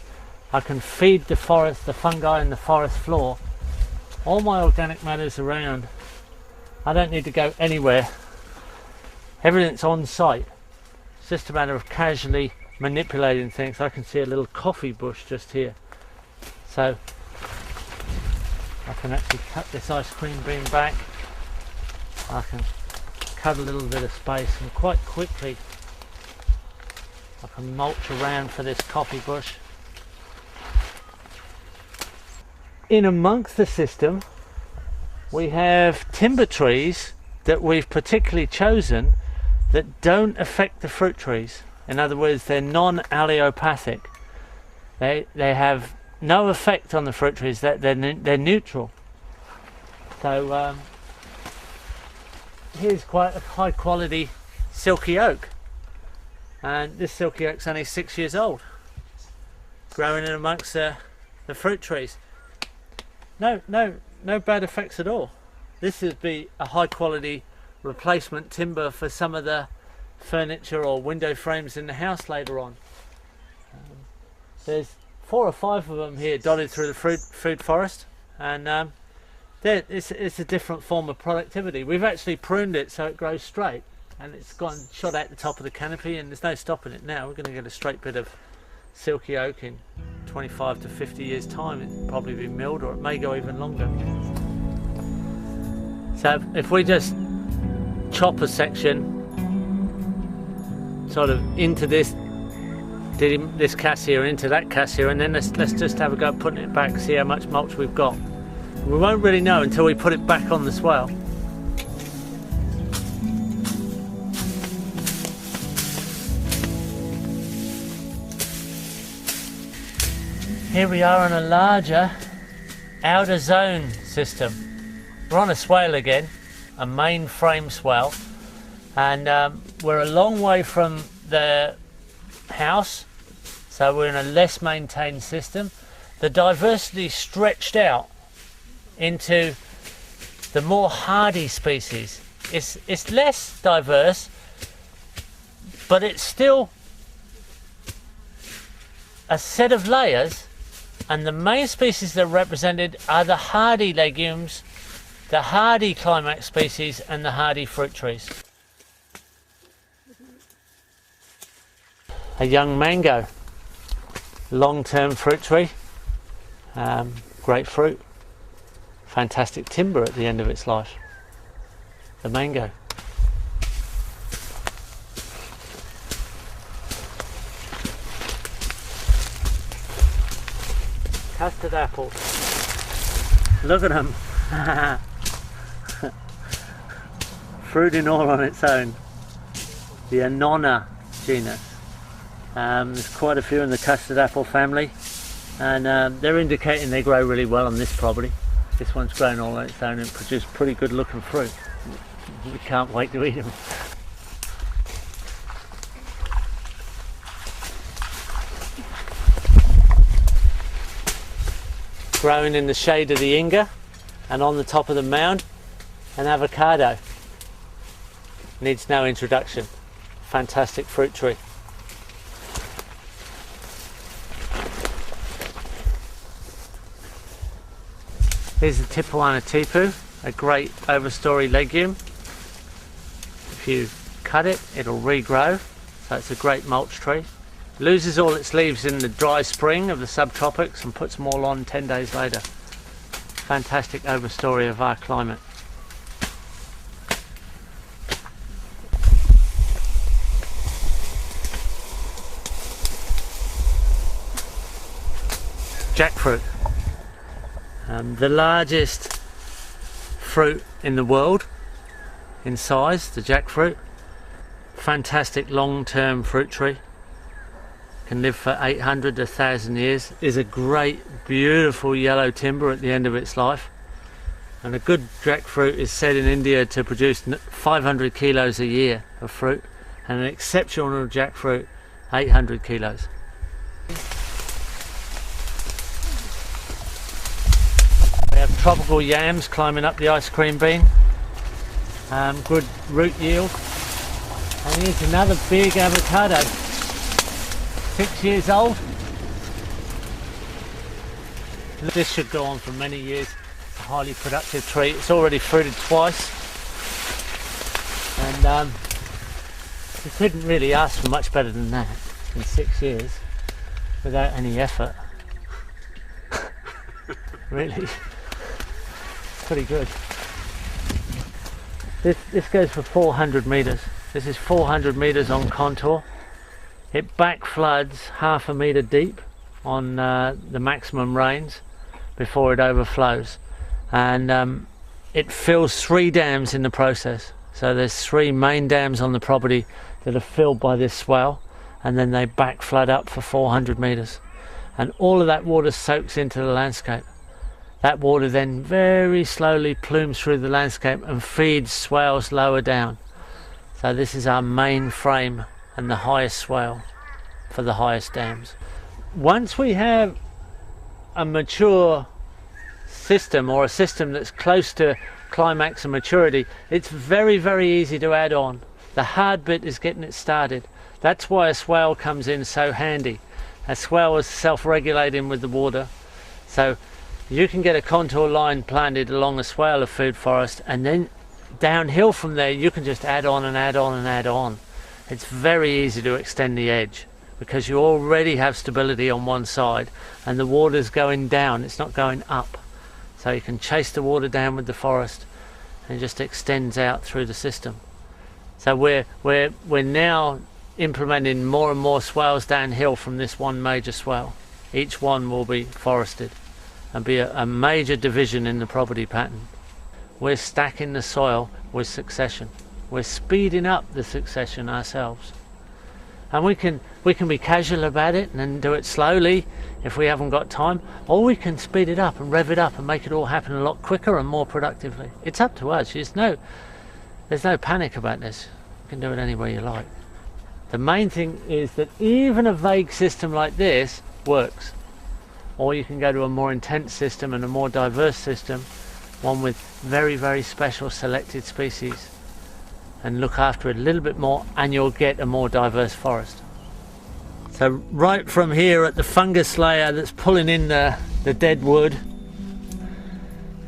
I can feed the forest, the fungi in the forest floor, all my organic matters around. I don't need to go anywhere. Everything's on site. It's just a matter of casually manipulating things. I can see a little coffee bush just here, so I can actually cut this ice cream bean back. I can cut a little bit of space, and quite quickly I can mulch around for this coffee bush. In amongst the system we have timber trees that we've particularly chosen that don't affect the fruit trees. In other words, they're non-allelopathic. They have no effect on the fruit trees. They're neutral. So here's quite a high quality silky oak, and this silky oak's only 6 years old, growing in amongst the fruit trees. No bad effects at all. This would be a high quality replacement timber for some of the furniture or window frames in the house later on. There's 4 or 5 of them here dotted through the food forest, and it's a different form of productivity. We've actually pruned it so it grows straight, and it's gone shot out the top of the canopy, and there's no stopping it now. We're going to get a straight bit of silky oak in 25 to 50 years time. It'll probably be milled, or it may go even longer. So if we just chop a section sort of into this cassia, into that cassia, and then let's just have a go at putting it back, see how much mulch we've got. We won't really know until we put it back on the swale. Here we are on a larger outer zone system. We're on a swale again, a main frame swale, and we're a long way from the house, so we're in a less maintained system. The diversity stretched out into the more hardy species. It's less diverse, but it's still a set of layers, and the main species that are represented are the hardy legumes, the hardy climax species, and the hardy fruit trees. a young mango, long-term fruit tree, great fruit, fantastic timber at the end of its life, the mango. Custard apples, look at them. Fruit in all on its own. The Annona genus. There's quite a few in the custard apple family, and they're indicating they grow really well on this property. This one's grown all on its own and produced pretty good looking fruit. We can't wait to eat them. Growing in the shade of the Inga and on the top of the mound, an avocado. Needs no introduction. Fantastic fruit tree. Here's the Tipuana tipu, a great overstory legume. If you cut it, it'll regrow, so it's a great mulch tree. Loses all its leaves in the dry spring of the subtropics and puts them all on 10 days later. Fantastic overstory of our climate. Jackfruit, the largest fruit in the world in size, the jackfruit. Fantastic long-term fruit tree, can live for 800 to 1,000 years, is a great beautiful yellow timber at the end of its life, and a good jackfruit is said in India to produce 500 kilos a year of fruit, and an exceptional jackfruit 800 kilos. We have tropical yams climbing up the ice cream bean, good root yield. And here's another big avocado, 6 years old. This should go on for many years. It's a highly productive tree. It's already fruited twice, and you couldn't really ask for much better than that in 6 years without any effort. Really. Pretty good. This goes for 400 meters. This is 400 meters on contour. It back floods half a meter deep on the maximum rains before it overflows, and it fills 3 dams in the process. So there's 3 main dams on the property that are filled by this swell, and then they back flood up for 400 meters, and all of that water soaks into the landscape. That water then very slowly plumes through the landscape and feeds swales lower down. So this is our main frame and the highest swale for the highest dams. Once we have a mature system, or a system that's close to climax and maturity, it's very, very easy to add on. The hard bit is getting it started. That's why a swale comes in so handy. A swale is self-regulating with the water. So you can get a contour line planted along a swale of food forest, and then downhill from there you can just add on and add on and add on. It's very easy to extend the edge because you already have stability on one side and the water's going down, it's not going up. So you can chase the water down with the forest and it just extends out through the system. So we're now implementing more and more swales downhill from this one major swale. Each one will be forested and be a major division in the property pattern. We're stacking the soil with succession. We're speeding up the succession ourselves. And we can be casual about it and then do it slowly if we haven't got time, or we can speed it up and rev it up and make it all happen a lot quicker and more productively. It's up to us. There's no panic about this. You can do it any way you like. The main thing is that even a vague system like this works. Or you can go to a more intense system and a more diverse system, one with very, very special selected species, and look after it a little bit more, and you'll get a more diverse forest. So right from here at the fungus layer that's pulling in the dead wood,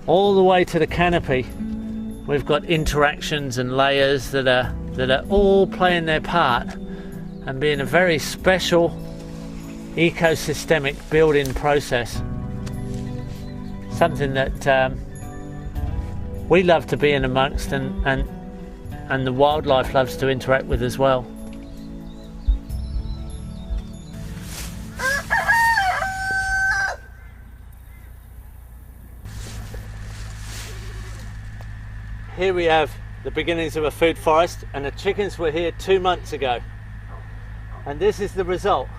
all the way to the canopy, we've got interactions and layers that are all playing their part, and being a very special ecosystemic building process. Something that we love to be in amongst, and the wildlife loves to interact with as well. Here we have the beginnings of a food forest, and the chickens were here 2 months ago. And this is the result.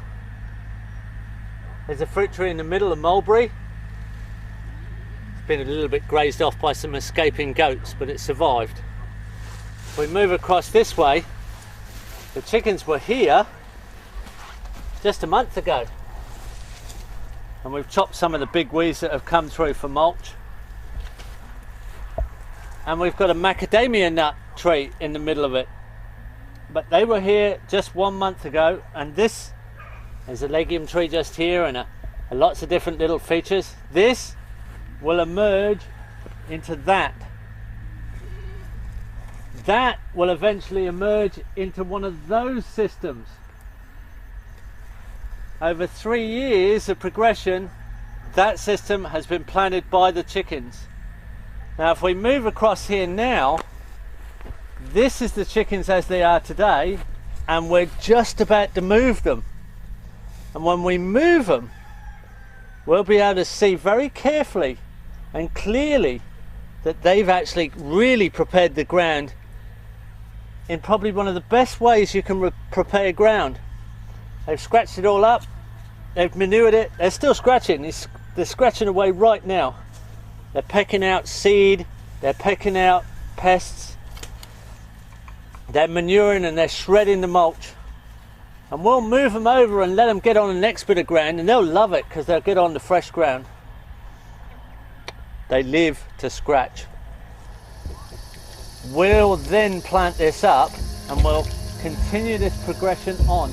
There's a fruit tree in the middle of mulberry. It's been a little bit grazed off by some escaping goats, but it survived. If we move across this way, the chickens were here just a month ago. And we've chopped some of the big weeds that have come through for mulch. And we've got a macadamia nut tree in the middle of it. But they were here just 1 month ago, and this is a legume tree just here, and lots of different little features. This will emerge into that. That will eventually emerge into one of those systems. Over 3 years of progression, that system has been planted by the chickens. Now if we move across here now, this is the chickens as they are today, and we're just about to move them. And when we move them, we'll be able to see very carefully and clearly that they've actually really prepared the ground in probably one of the best ways you can prepare ground. They've scratched it all up, they've manured it, they're still scratching, they're scratching away right now. They're pecking out seed, they're pecking out pests, they're manuring and they're shredding the mulch. And we'll move them over and let them get on the next bit of ground, and they'll love it because they'll get on the fresh ground. They live to scratch. We'll then plant this up and we'll continue this progression on.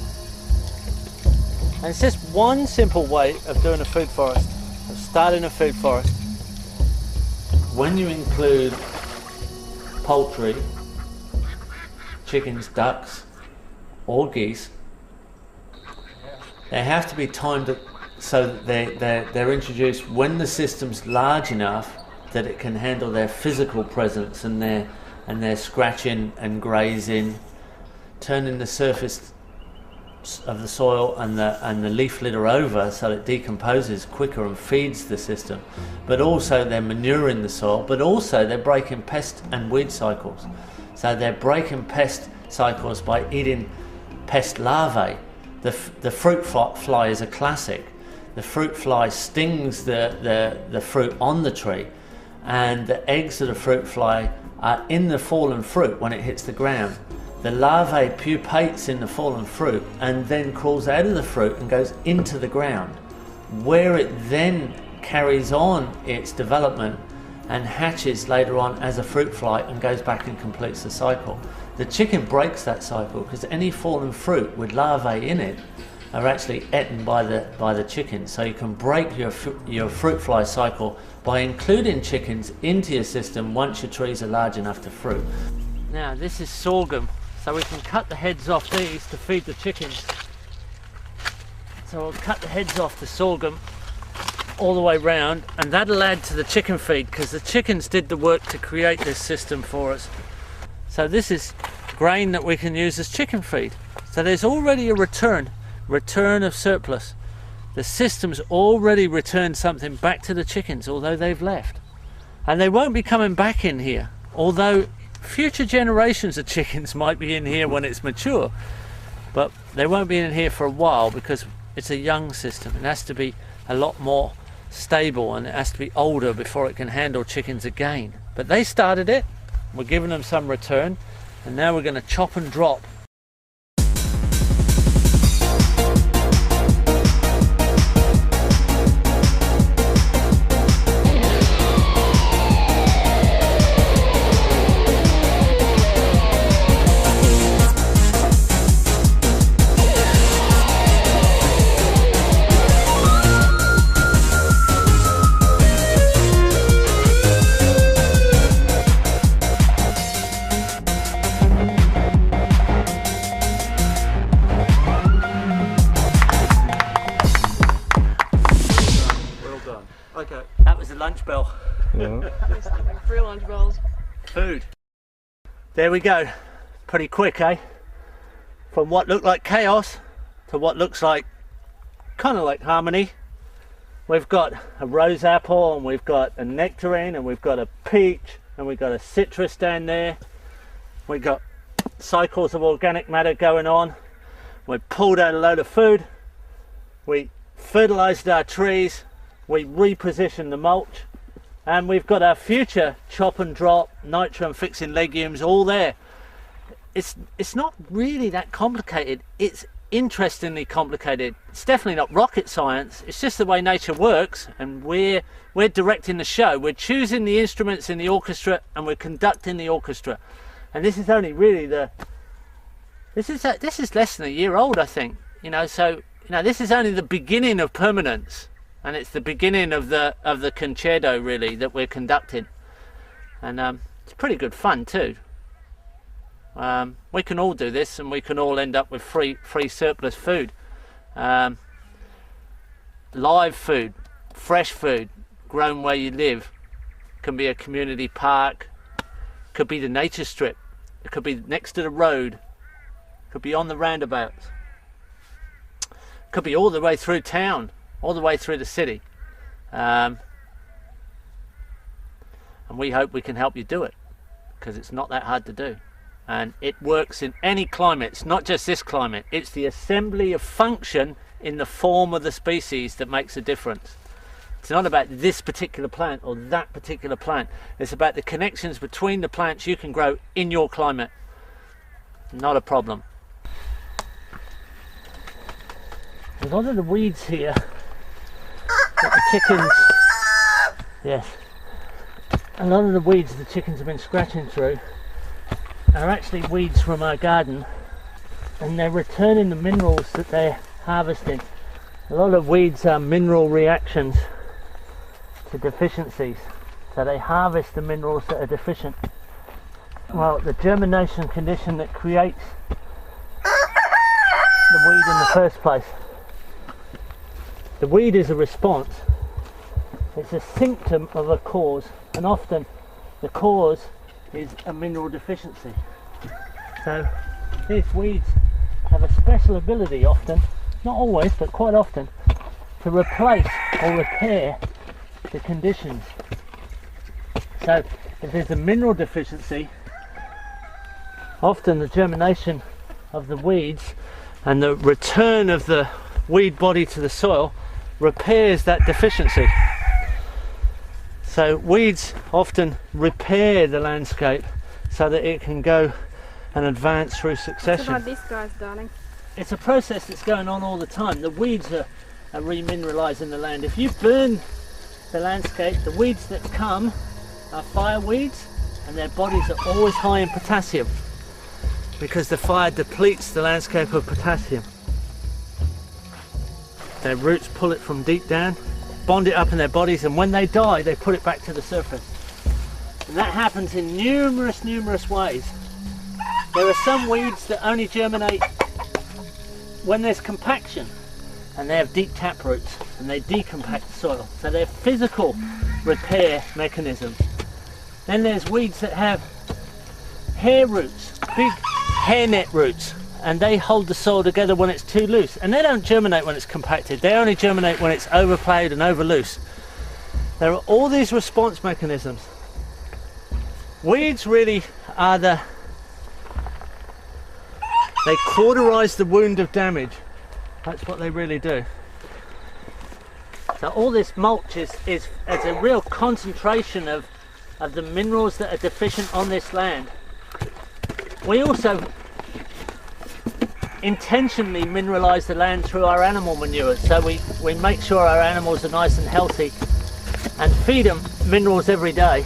And it's just one simple way of doing a food forest, of starting a food forest. When you include poultry, chickens, ducks, or geese, they have to be timed so that they're introduced when the system's large enough that it can handle their physical presence and their scratching and grazing, turning the surface of the soil and the leaf litter over so it decomposes quicker and feeds the system. But also they're manuring the soil, but also they're breaking pest and weed cycles. So they're breaking pest cycles by eating pest larvae. The fruit fly is a classic. The fruit fly stings the fruit on the tree, and the eggs of the fruit fly are in the fallen fruit when it hits the ground. The larvae pupates in the fallen fruit and then crawls out of the fruit and goes into the ground, where it then carries on its development and hatches later on as a fruit fly and goes back and completes the cycle. The chicken breaks that cycle because any fallen fruit with larvae in it are actually eaten by the chickens. So you can break your fruit fly cycle by including chickens into your system once your trees are large enough to fruit. Now this is sorghum. So we can cut the heads off these to feed the chickens. So we'll cut the heads off the sorghum all the way round, and that'll add to the chicken feed because the chickens did the work to create this system for us. So this is grain that we can use as chicken feed. So there's already a return of surplus. The system's already returned something back to the chickens, although they've left. And they won't be coming back in here, although future generations of chickens might be in here when it's mature, but they won't be in here for a while because it's a young system. It has to be a lot more stable and it has to be older before it can handle chickens again. But they started it, we're giving them some return, and now we're going to chop and drop. Okay. That was the lunch bell. Free lunch bells. Food. There we go. Pretty quick, eh? From what looked like chaos to what looks like kind of like harmony. We've got a rose apple, and we've got a nectarine, and we've got a peach, and we've got a citrus down there. We've got cycles of organic matter going on. We pulled out a load of food. We fertilized our trees. We repositioned the mulch. And we've got our future chop and drop, nitrogen fixing legumes all there. It's not really that complicated. It's interestingly complicated. It's definitely not rocket science. It's just the way nature works, and we're directing the show. We're choosing the instruments in the orchestra, and we're conducting the orchestra. And this is only really this is less than a year old, I think. So this is only the beginning of permanence, and it's the beginning of the concerto really that we're conducting. And it's pretty good fun too. We can all do this, and we can all end up with free surplus food, live food, fresh food, grown where you live. Can be a community park, could be the nature strip, it could be next to the road, could be on the roundabouts, could be all the way through town, all the way through the city, and we hope we can help you do it, because it's not that hard to do. And it works in any climate. It's not just this climate. It's the assembly of function in the form of the species that makes a difference. It's not about this particular plant or that particular plant. It's about the connections between the plants you can grow in your climate. Not a problem. A lot of the weeds here that the chickens, yes, a lot of the weeds the chickens have been scratching through are actually weeds from our garden, and they're returning the minerals that they're harvesting. A lot of weeds are mineral reactions to deficiencies, so they harvest the minerals that are deficient. Well, the germination condition that creates the weed in the first place. The weed is a response. It's a symptom of a cause, and often the cause is a mineral deficiency. So these weeds have a special ability often, not always, but quite often, to replace or repair the conditions. So if there's a mineral deficiency, often the germination of the weeds and the return of the weed body to the soil repairs that deficiency. So weeds often repair the landscape so that it can go and advance through succession. What about these guys, darling? It's a process that's going on all the time. The weeds are remineralising the land. If you burn the landscape, the weeds that come are fire weeds, and their bodies are always high in potassium because the fire depletes the landscape of potassium. Their roots pull it from deep down, bond it up in their bodies, and when they die they put it back to the surface. And that happens in numerous ways. There are some weeds that only germinate when there's compaction, and they have deep tap roots and they decompact the soil, so they're physical repair mechanisms. Then there's weeds that have hair roots, big hairnet roots, and they hold the soil together when it's too loose, and they don't germinate when it's compacted. They only germinate when it's overplayed and over loose. There are all these response mechanisms. Weeds really are they cauterize the wound of damage. That's what they really do. So all this mulch is a real concentration of the minerals that are deficient on this land. We also intentionally mineralize the land through our animal manure, so we make sure our animals are nice and healthy and feed them minerals every day,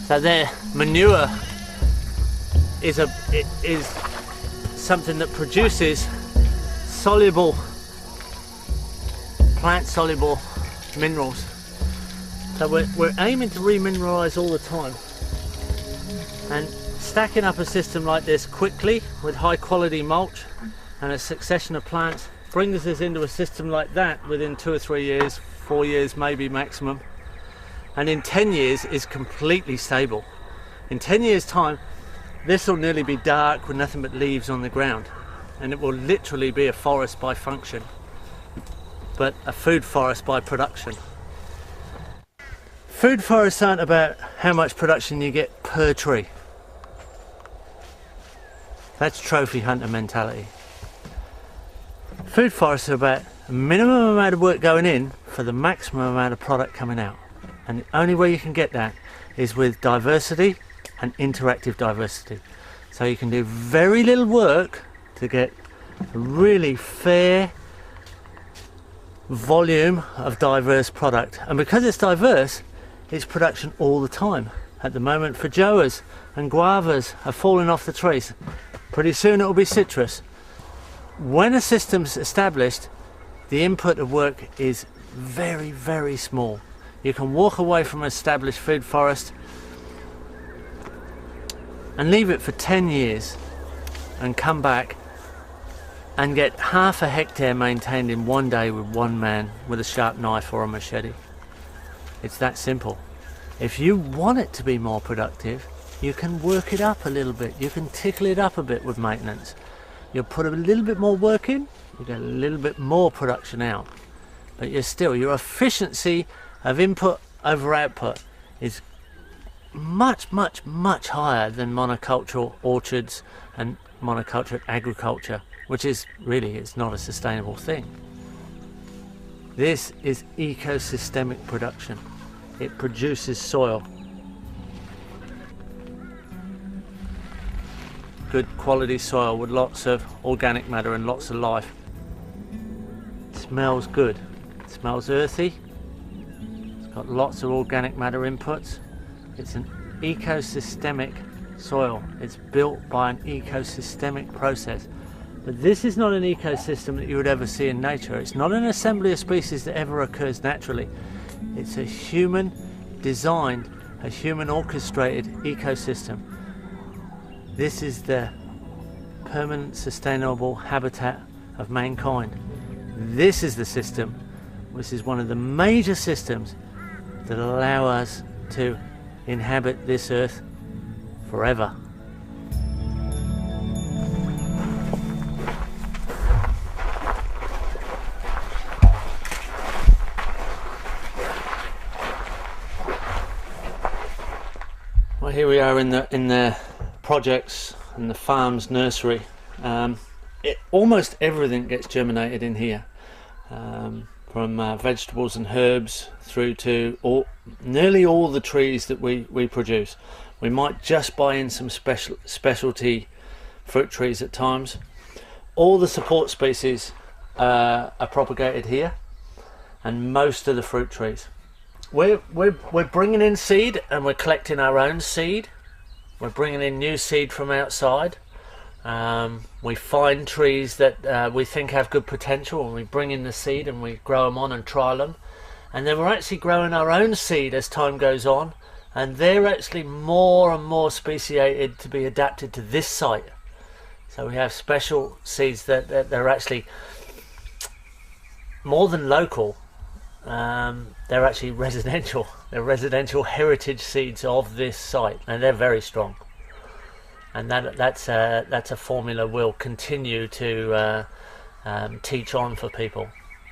so their manure is something that produces soluble, plant soluble minerals. So we're aiming to remineralize all the time, and stacking up a system like this quickly with high quality mulch and a succession of plants brings us into a system like that within 2 or 3 years, 4 years maybe maximum, and in 10 years is completely stable. In 10 years time, this will nearly be dark with nothing but leaves on the ground, and it will literally be a forest by function, but a food forest by production. Food forests aren't about how much production you get per tree. That's trophy hunter mentality. Food forests are about a minimum amount of work going in for the maximum amount of product coming out. And the only way you can get that is with diversity and interactive diversity. So you can do very little work to get a really fair volume of diverse product. And because it's diverse, it's production all the time. At the moment, feijoas and guavas are falling off the trees. Pretty soon it will be citrus. When a system's established, the input of work is very, very small. You can walk away from an established food forest and leave it for 10 years and come back and get half a hectare maintained in one day with one man with a sharp knife or a machete. It's that simple. If you want it to be more productive, you can work it up a little bit. You can tickle it up a bit with maintenance. You'll put a little bit more work in, you get a little bit more production out. But your efficiency of input over output is much, much, much higher than monocultural orchards and monocultural agriculture, which is really, it's not a sustainable thing. This is ecosystemic production. It produces soil. Good quality soil with lots of organic matter and lots of life. It smells good. It smells earthy. It's got lots of organic matter inputs. It's an ecosystemic soil. It's built by an ecosystemic process. But this is not an ecosystem that you would ever see in nature. It's not an assembly of species that ever occurs naturally. It's a human designed, a human orchestrated ecosystem. This is the permanent sustainable habitat of mankind. This is the system, which is one of the major systems that allow us to inhabit this earth forever. Well, here we are in the projects and the farm's nursery. Almost everything gets germinated in here, from vegetables and herbs through to nearly all the trees that we produce. We might just buy in some specialty fruit trees at times. All the support species are propagated here, and most of the fruit trees. We're bringing in seed, and we're collecting our own seed. We're bringing in new seed from outside. We find trees that we think have good potential, and we bring in the seed and we grow them on and trial them. And then we're actually growing our own seed as time goes on, and they're actually more and more speciated to be adapted to this site. So we have special seeds that they're actually more than local. They're actually residential. They're residential heritage seeds of this site, and they're very strong. And that's a formula we'll continue to teach on for people,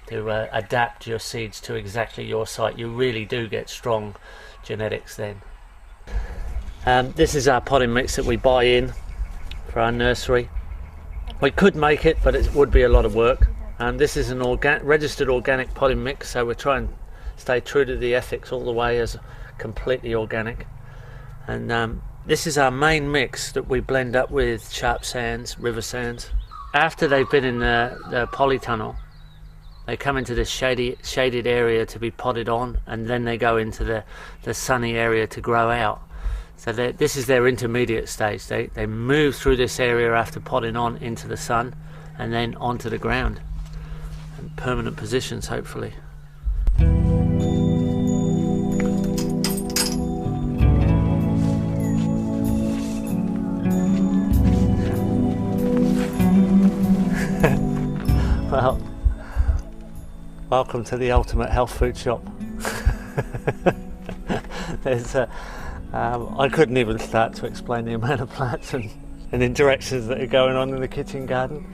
to adapt your seeds to exactly your site. You really do get strong genetics then. This is our potting mix that we buy in for our nursery. We could make it, but it would be a lot of work. This is an registered organic potting mix, so we're trying to stay true to the ethics all the way as completely organic. And this is our main mix that we blend up with sharp sands, river sands. After they've been in the polytunnel, they come into this shaded area to be potted on, and then they go into the sunny area to grow out. So this is their intermediate stage. They move through this area after potting on into the sun, and then onto the ground. Permanent positions, hopefully. Well, Welcome to the ultimate health food shop. There's I couldn't even start to explain the amount of plants and interactions that are going on in the kitchen garden.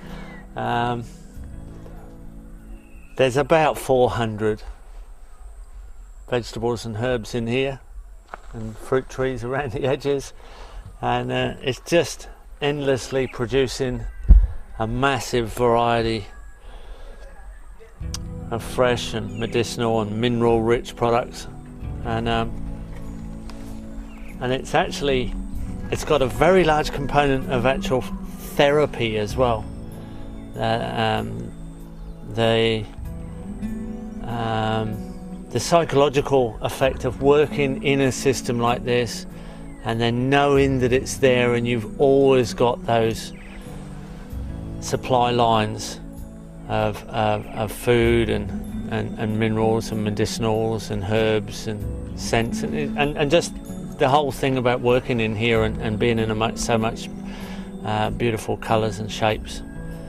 There's about 400 vegetables and herbs in here, and fruit trees around the edges, and it's just endlessly producing a massive variety of fresh and medicinal and mineral rich products, and it's got a very large component of actual therapy as well. The psychological effect of working in a system like this, and then knowing that it's there and you've always got those supply lines of food and minerals and medicinals and herbs and scents, and just the whole thing about working in here and being in so much beautiful colours and shapes.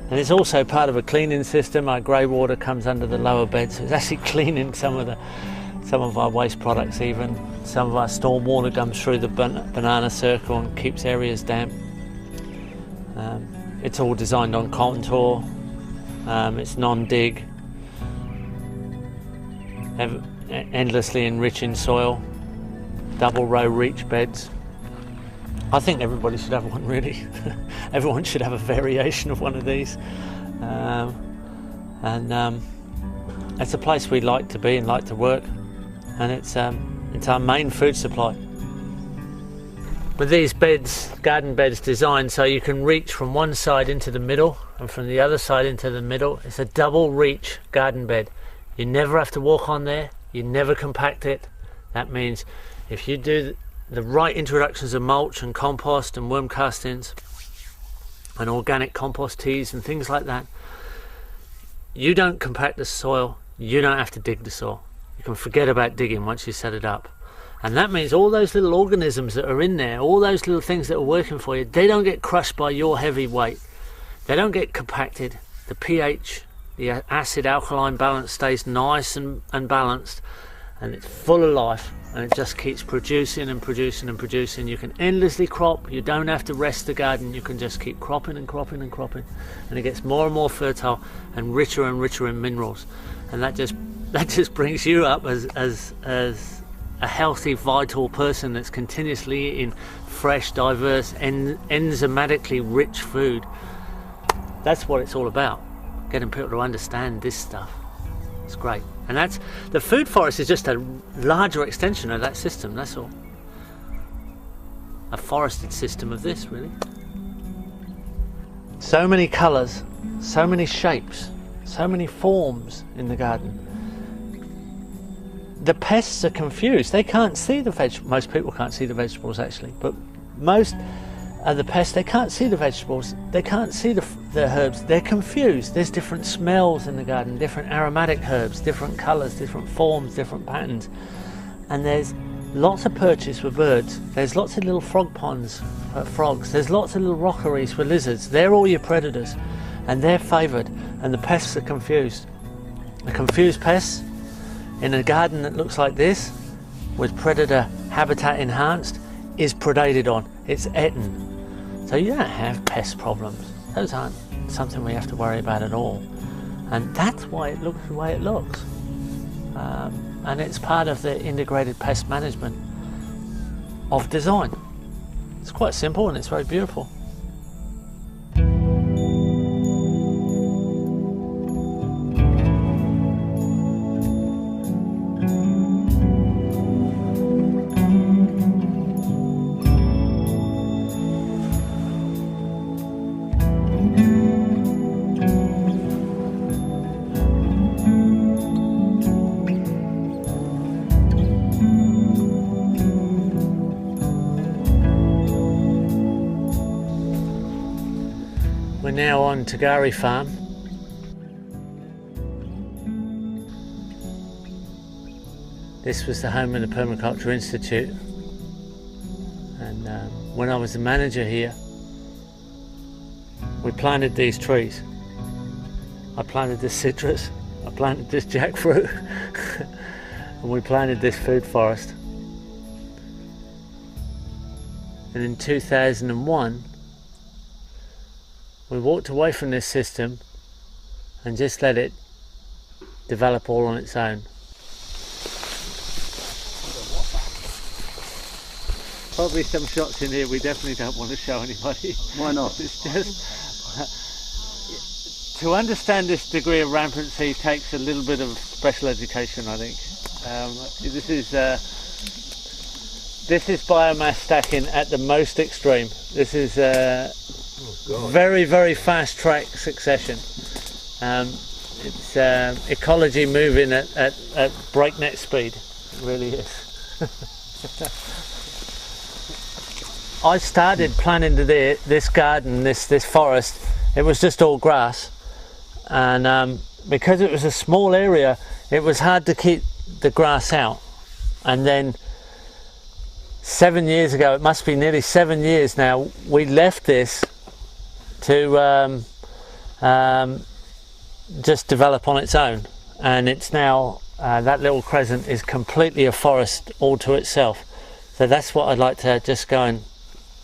And it's also part of a cleaning system. Our grey water comes under the lower bed, so it's actually cleaning some of our waste products. Even some of our storm water comes through the banana circle and keeps areas damp. It's all designed on contour. It's non-dig, endlessly enriching soil, double row reach beds. I think everybody should have one, really. Everyone should have a variation of one of these. It's a place we like to be and like to work, and it's our main food supply. With these beds, garden beds designed so you can reach from one side into the middle and from the other side into the middle. It's a double reach garden bed. You never have to walk on there, you never compact it. That means if you do the right introductions of mulch and compost and worm castings and organic compost teas and things like that, you don't compact the soil, you don't have to dig the soil. You can forget about digging once you set it up. And that means all those little organisms that are in there, all those little things that are working for you, they don't get crushed by your heavy weight. They don't get compacted. The pH, the acid alkaline balance stays nice and balanced, and it's full of life, and it just keeps producing and producing and producing. You can endlessly crop. You don't have to rest the garden. You can just keep cropping and cropping and cropping, and it gets more and more fertile and richer in minerals. And that just brings you up as a healthy, vital person that's continuously eating fresh, diverse, enzymatically rich food. That's what it's all about, getting people to understand this stuff. It's great. And that's the food forest is just a larger extension of that system, that's all. A forested system of this, really. So many colours, so many shapes, so many forms in the garden. The pests are confused. They can't see the most people can't see the vegetables, actually, but most of the pests, they can't see the vegetables, they can't see the herbs. They're confused. There's different smells in the garden, different aromatic herbs, different colours, different forms, different patterns, and there's lots of perches for birds. There's lots of little frog ponds for frogs. There's lots of little rockeries for lizards. They're all your predators, and they're favoured, and the pests are confused. The confused pests in a garden that looks like this, with predator habitat enhanced, is predated on. It's eaten. So you don't have pest problems. Those aren't something we have to worry about at all. And that's why it looks the way it looks. And it's part of the integrated pest management of design. It's quite simple and it's very beautiful. We're now on Tagari Farm. This was the home of the Permaculture Institute, and when I was the manager here, we planted these trees. I planted the citrus, I planted this jackfruit and we planted this food forest. And in 2001 we walked away from this system and just let it develop all on its own. Probably some shots in here we definitely don't want to show anybody. Why not? It's just to understand this degree of rampancy takes a little bit of special education, I think. This is biomass stacking at the most extreme. This is very, very fast track succession. It's ecology moving at breakneck speed. It really is. I started planting this garden, this forest. It was just all grass, and because it was a small area, it was hard to keep the grass out. And then 7 years ago, it must be nearly 7 years now, we left this to just develop on its own, and it's now that little crescent is completely a forest all to itself. So that's what I'd like to just go and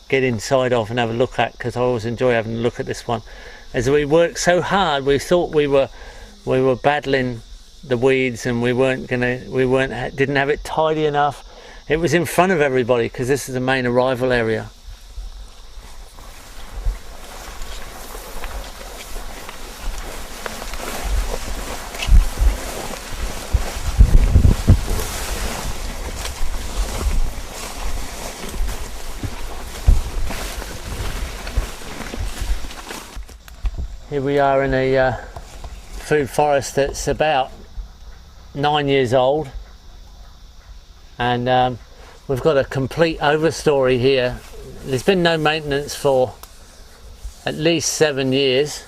get inside of and have a look at, because I always enjoy having a look at this one. As we worked so hard, we thought we were battling the weeds, and didn't have it tidy enough. It was in front of everybody because this is the main arrival area. Here we are in a food forest that's about 9 years old, and we've got a complete overstory here. There's been no maintenance for at least 7 years.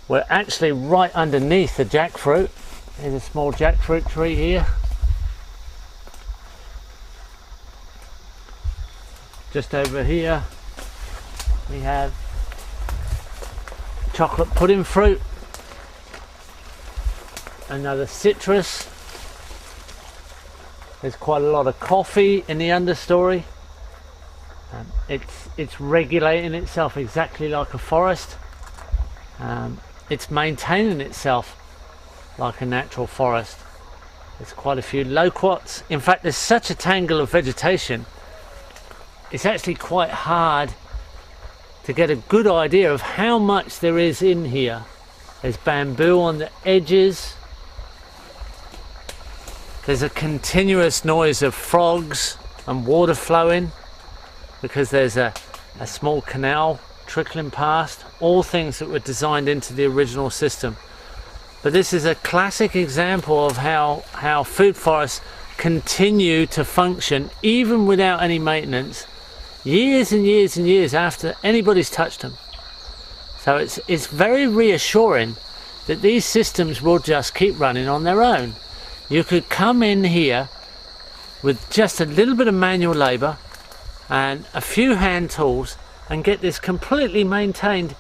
We're actually right underneath the jackfruit. There's a small jackfruit tree here. Just over here we have chocolate pudding fruit, another citrus. There's quite a lot of coffee in the understory. It's regulating itself exactly like a forest. It's maintaining itself like a natural forest. There's quite a few loquats. In fact, there's such a tangle of vegetation, it's actually quite hard to get a good idea of how much there is in here. There's bamboo on the edges. There's a continuous noise of frogs and water flowing because there's a small canal trickling past. All things that were designed into the original system. But this is a classic example of how food forests continue to function even without any maintenance, years and years and years after anybody's touched them. So it's very reassuring that these systems will just keep running on their own. You could come in here with just a little bit of manual labour and a few hand tools and get this completely maintained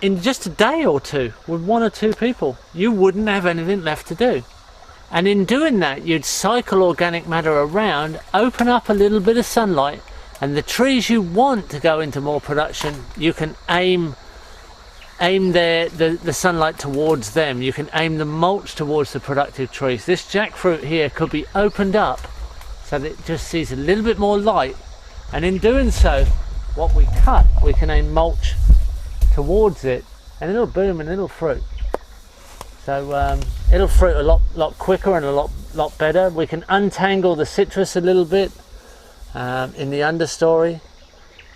in just a day or two with 1 or 2 people. You wouldn't have anything left to do. And in doing that, you'd cycle organic matter around, open up a little bit of sunlight, and the trees you want to go into more production, you can aim the sunlight towards them. You can aim the mulch towards the productive trees. This jackfruit here could be opened up so that it just sees a little bit more light, and in doing so, what we cut, we can aim mulch towards it, and it'll boom and it'll fruit. So it'll fruit a lot quicker and a lot better. We can untangle the citrus a little bit in the understory.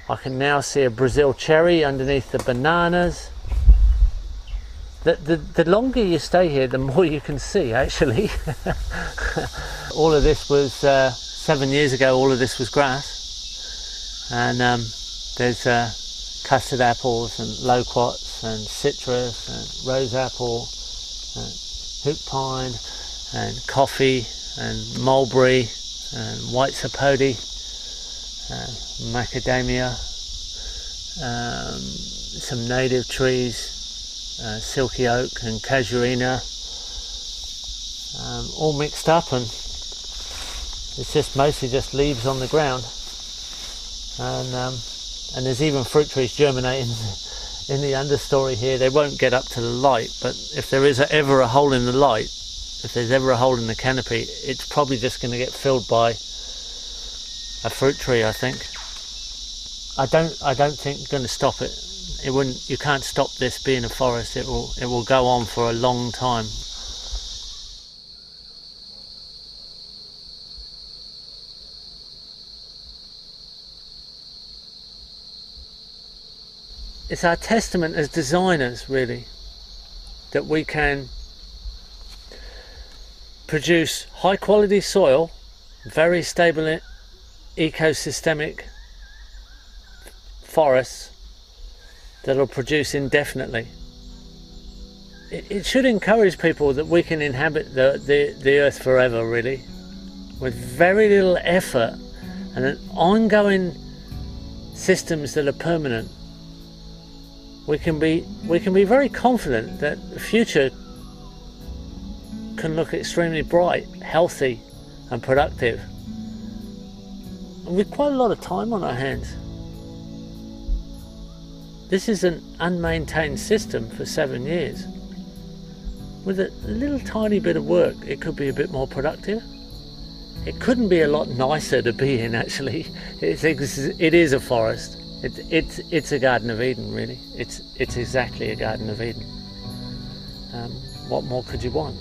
I can now see a Brazil cherry underneath the bananas. The longer you stay here, the more you can see, actually. All of this was 7 years ago. All of this was grass, and there's custard apples and loquats and citrus and rose apple, hoop pine and coffee and mulberry and white sapote, macadamia, some native trees, silky oak and casuarina, all mixed up, and it's just mostly just leaves on the ground, and there's even fruit trees germinating in the understory here. They won't get up to the light, but if there is ever a hole in the light, if there's ever a hole in the canopy, it's probably just going to get filled by a fruit tree, I think. I don't think you're going to stop it. It wouldn't. You can't stop this being a forest. It will go on for a long time. It's our testament as designers, really, that we can produce high quality soil, very stable ecosystemic forests that'll produce indefinitely. It should encourage people that we can inhabit the earth forever, really, with very little effort and an ongoing systems that are permanent. We can be very confident that the future can look extremely bright, healthy and productive, and with quite a lot of time on our hands. This is an unmaintained system for 7 years. With a little tiny bit of work, it could be a bit more productive. It couldn't be a lot nicer to be in, actually. It is a forest. It's a Garden of Eden, really. It's exactly a Garden of Eden. What more could you want?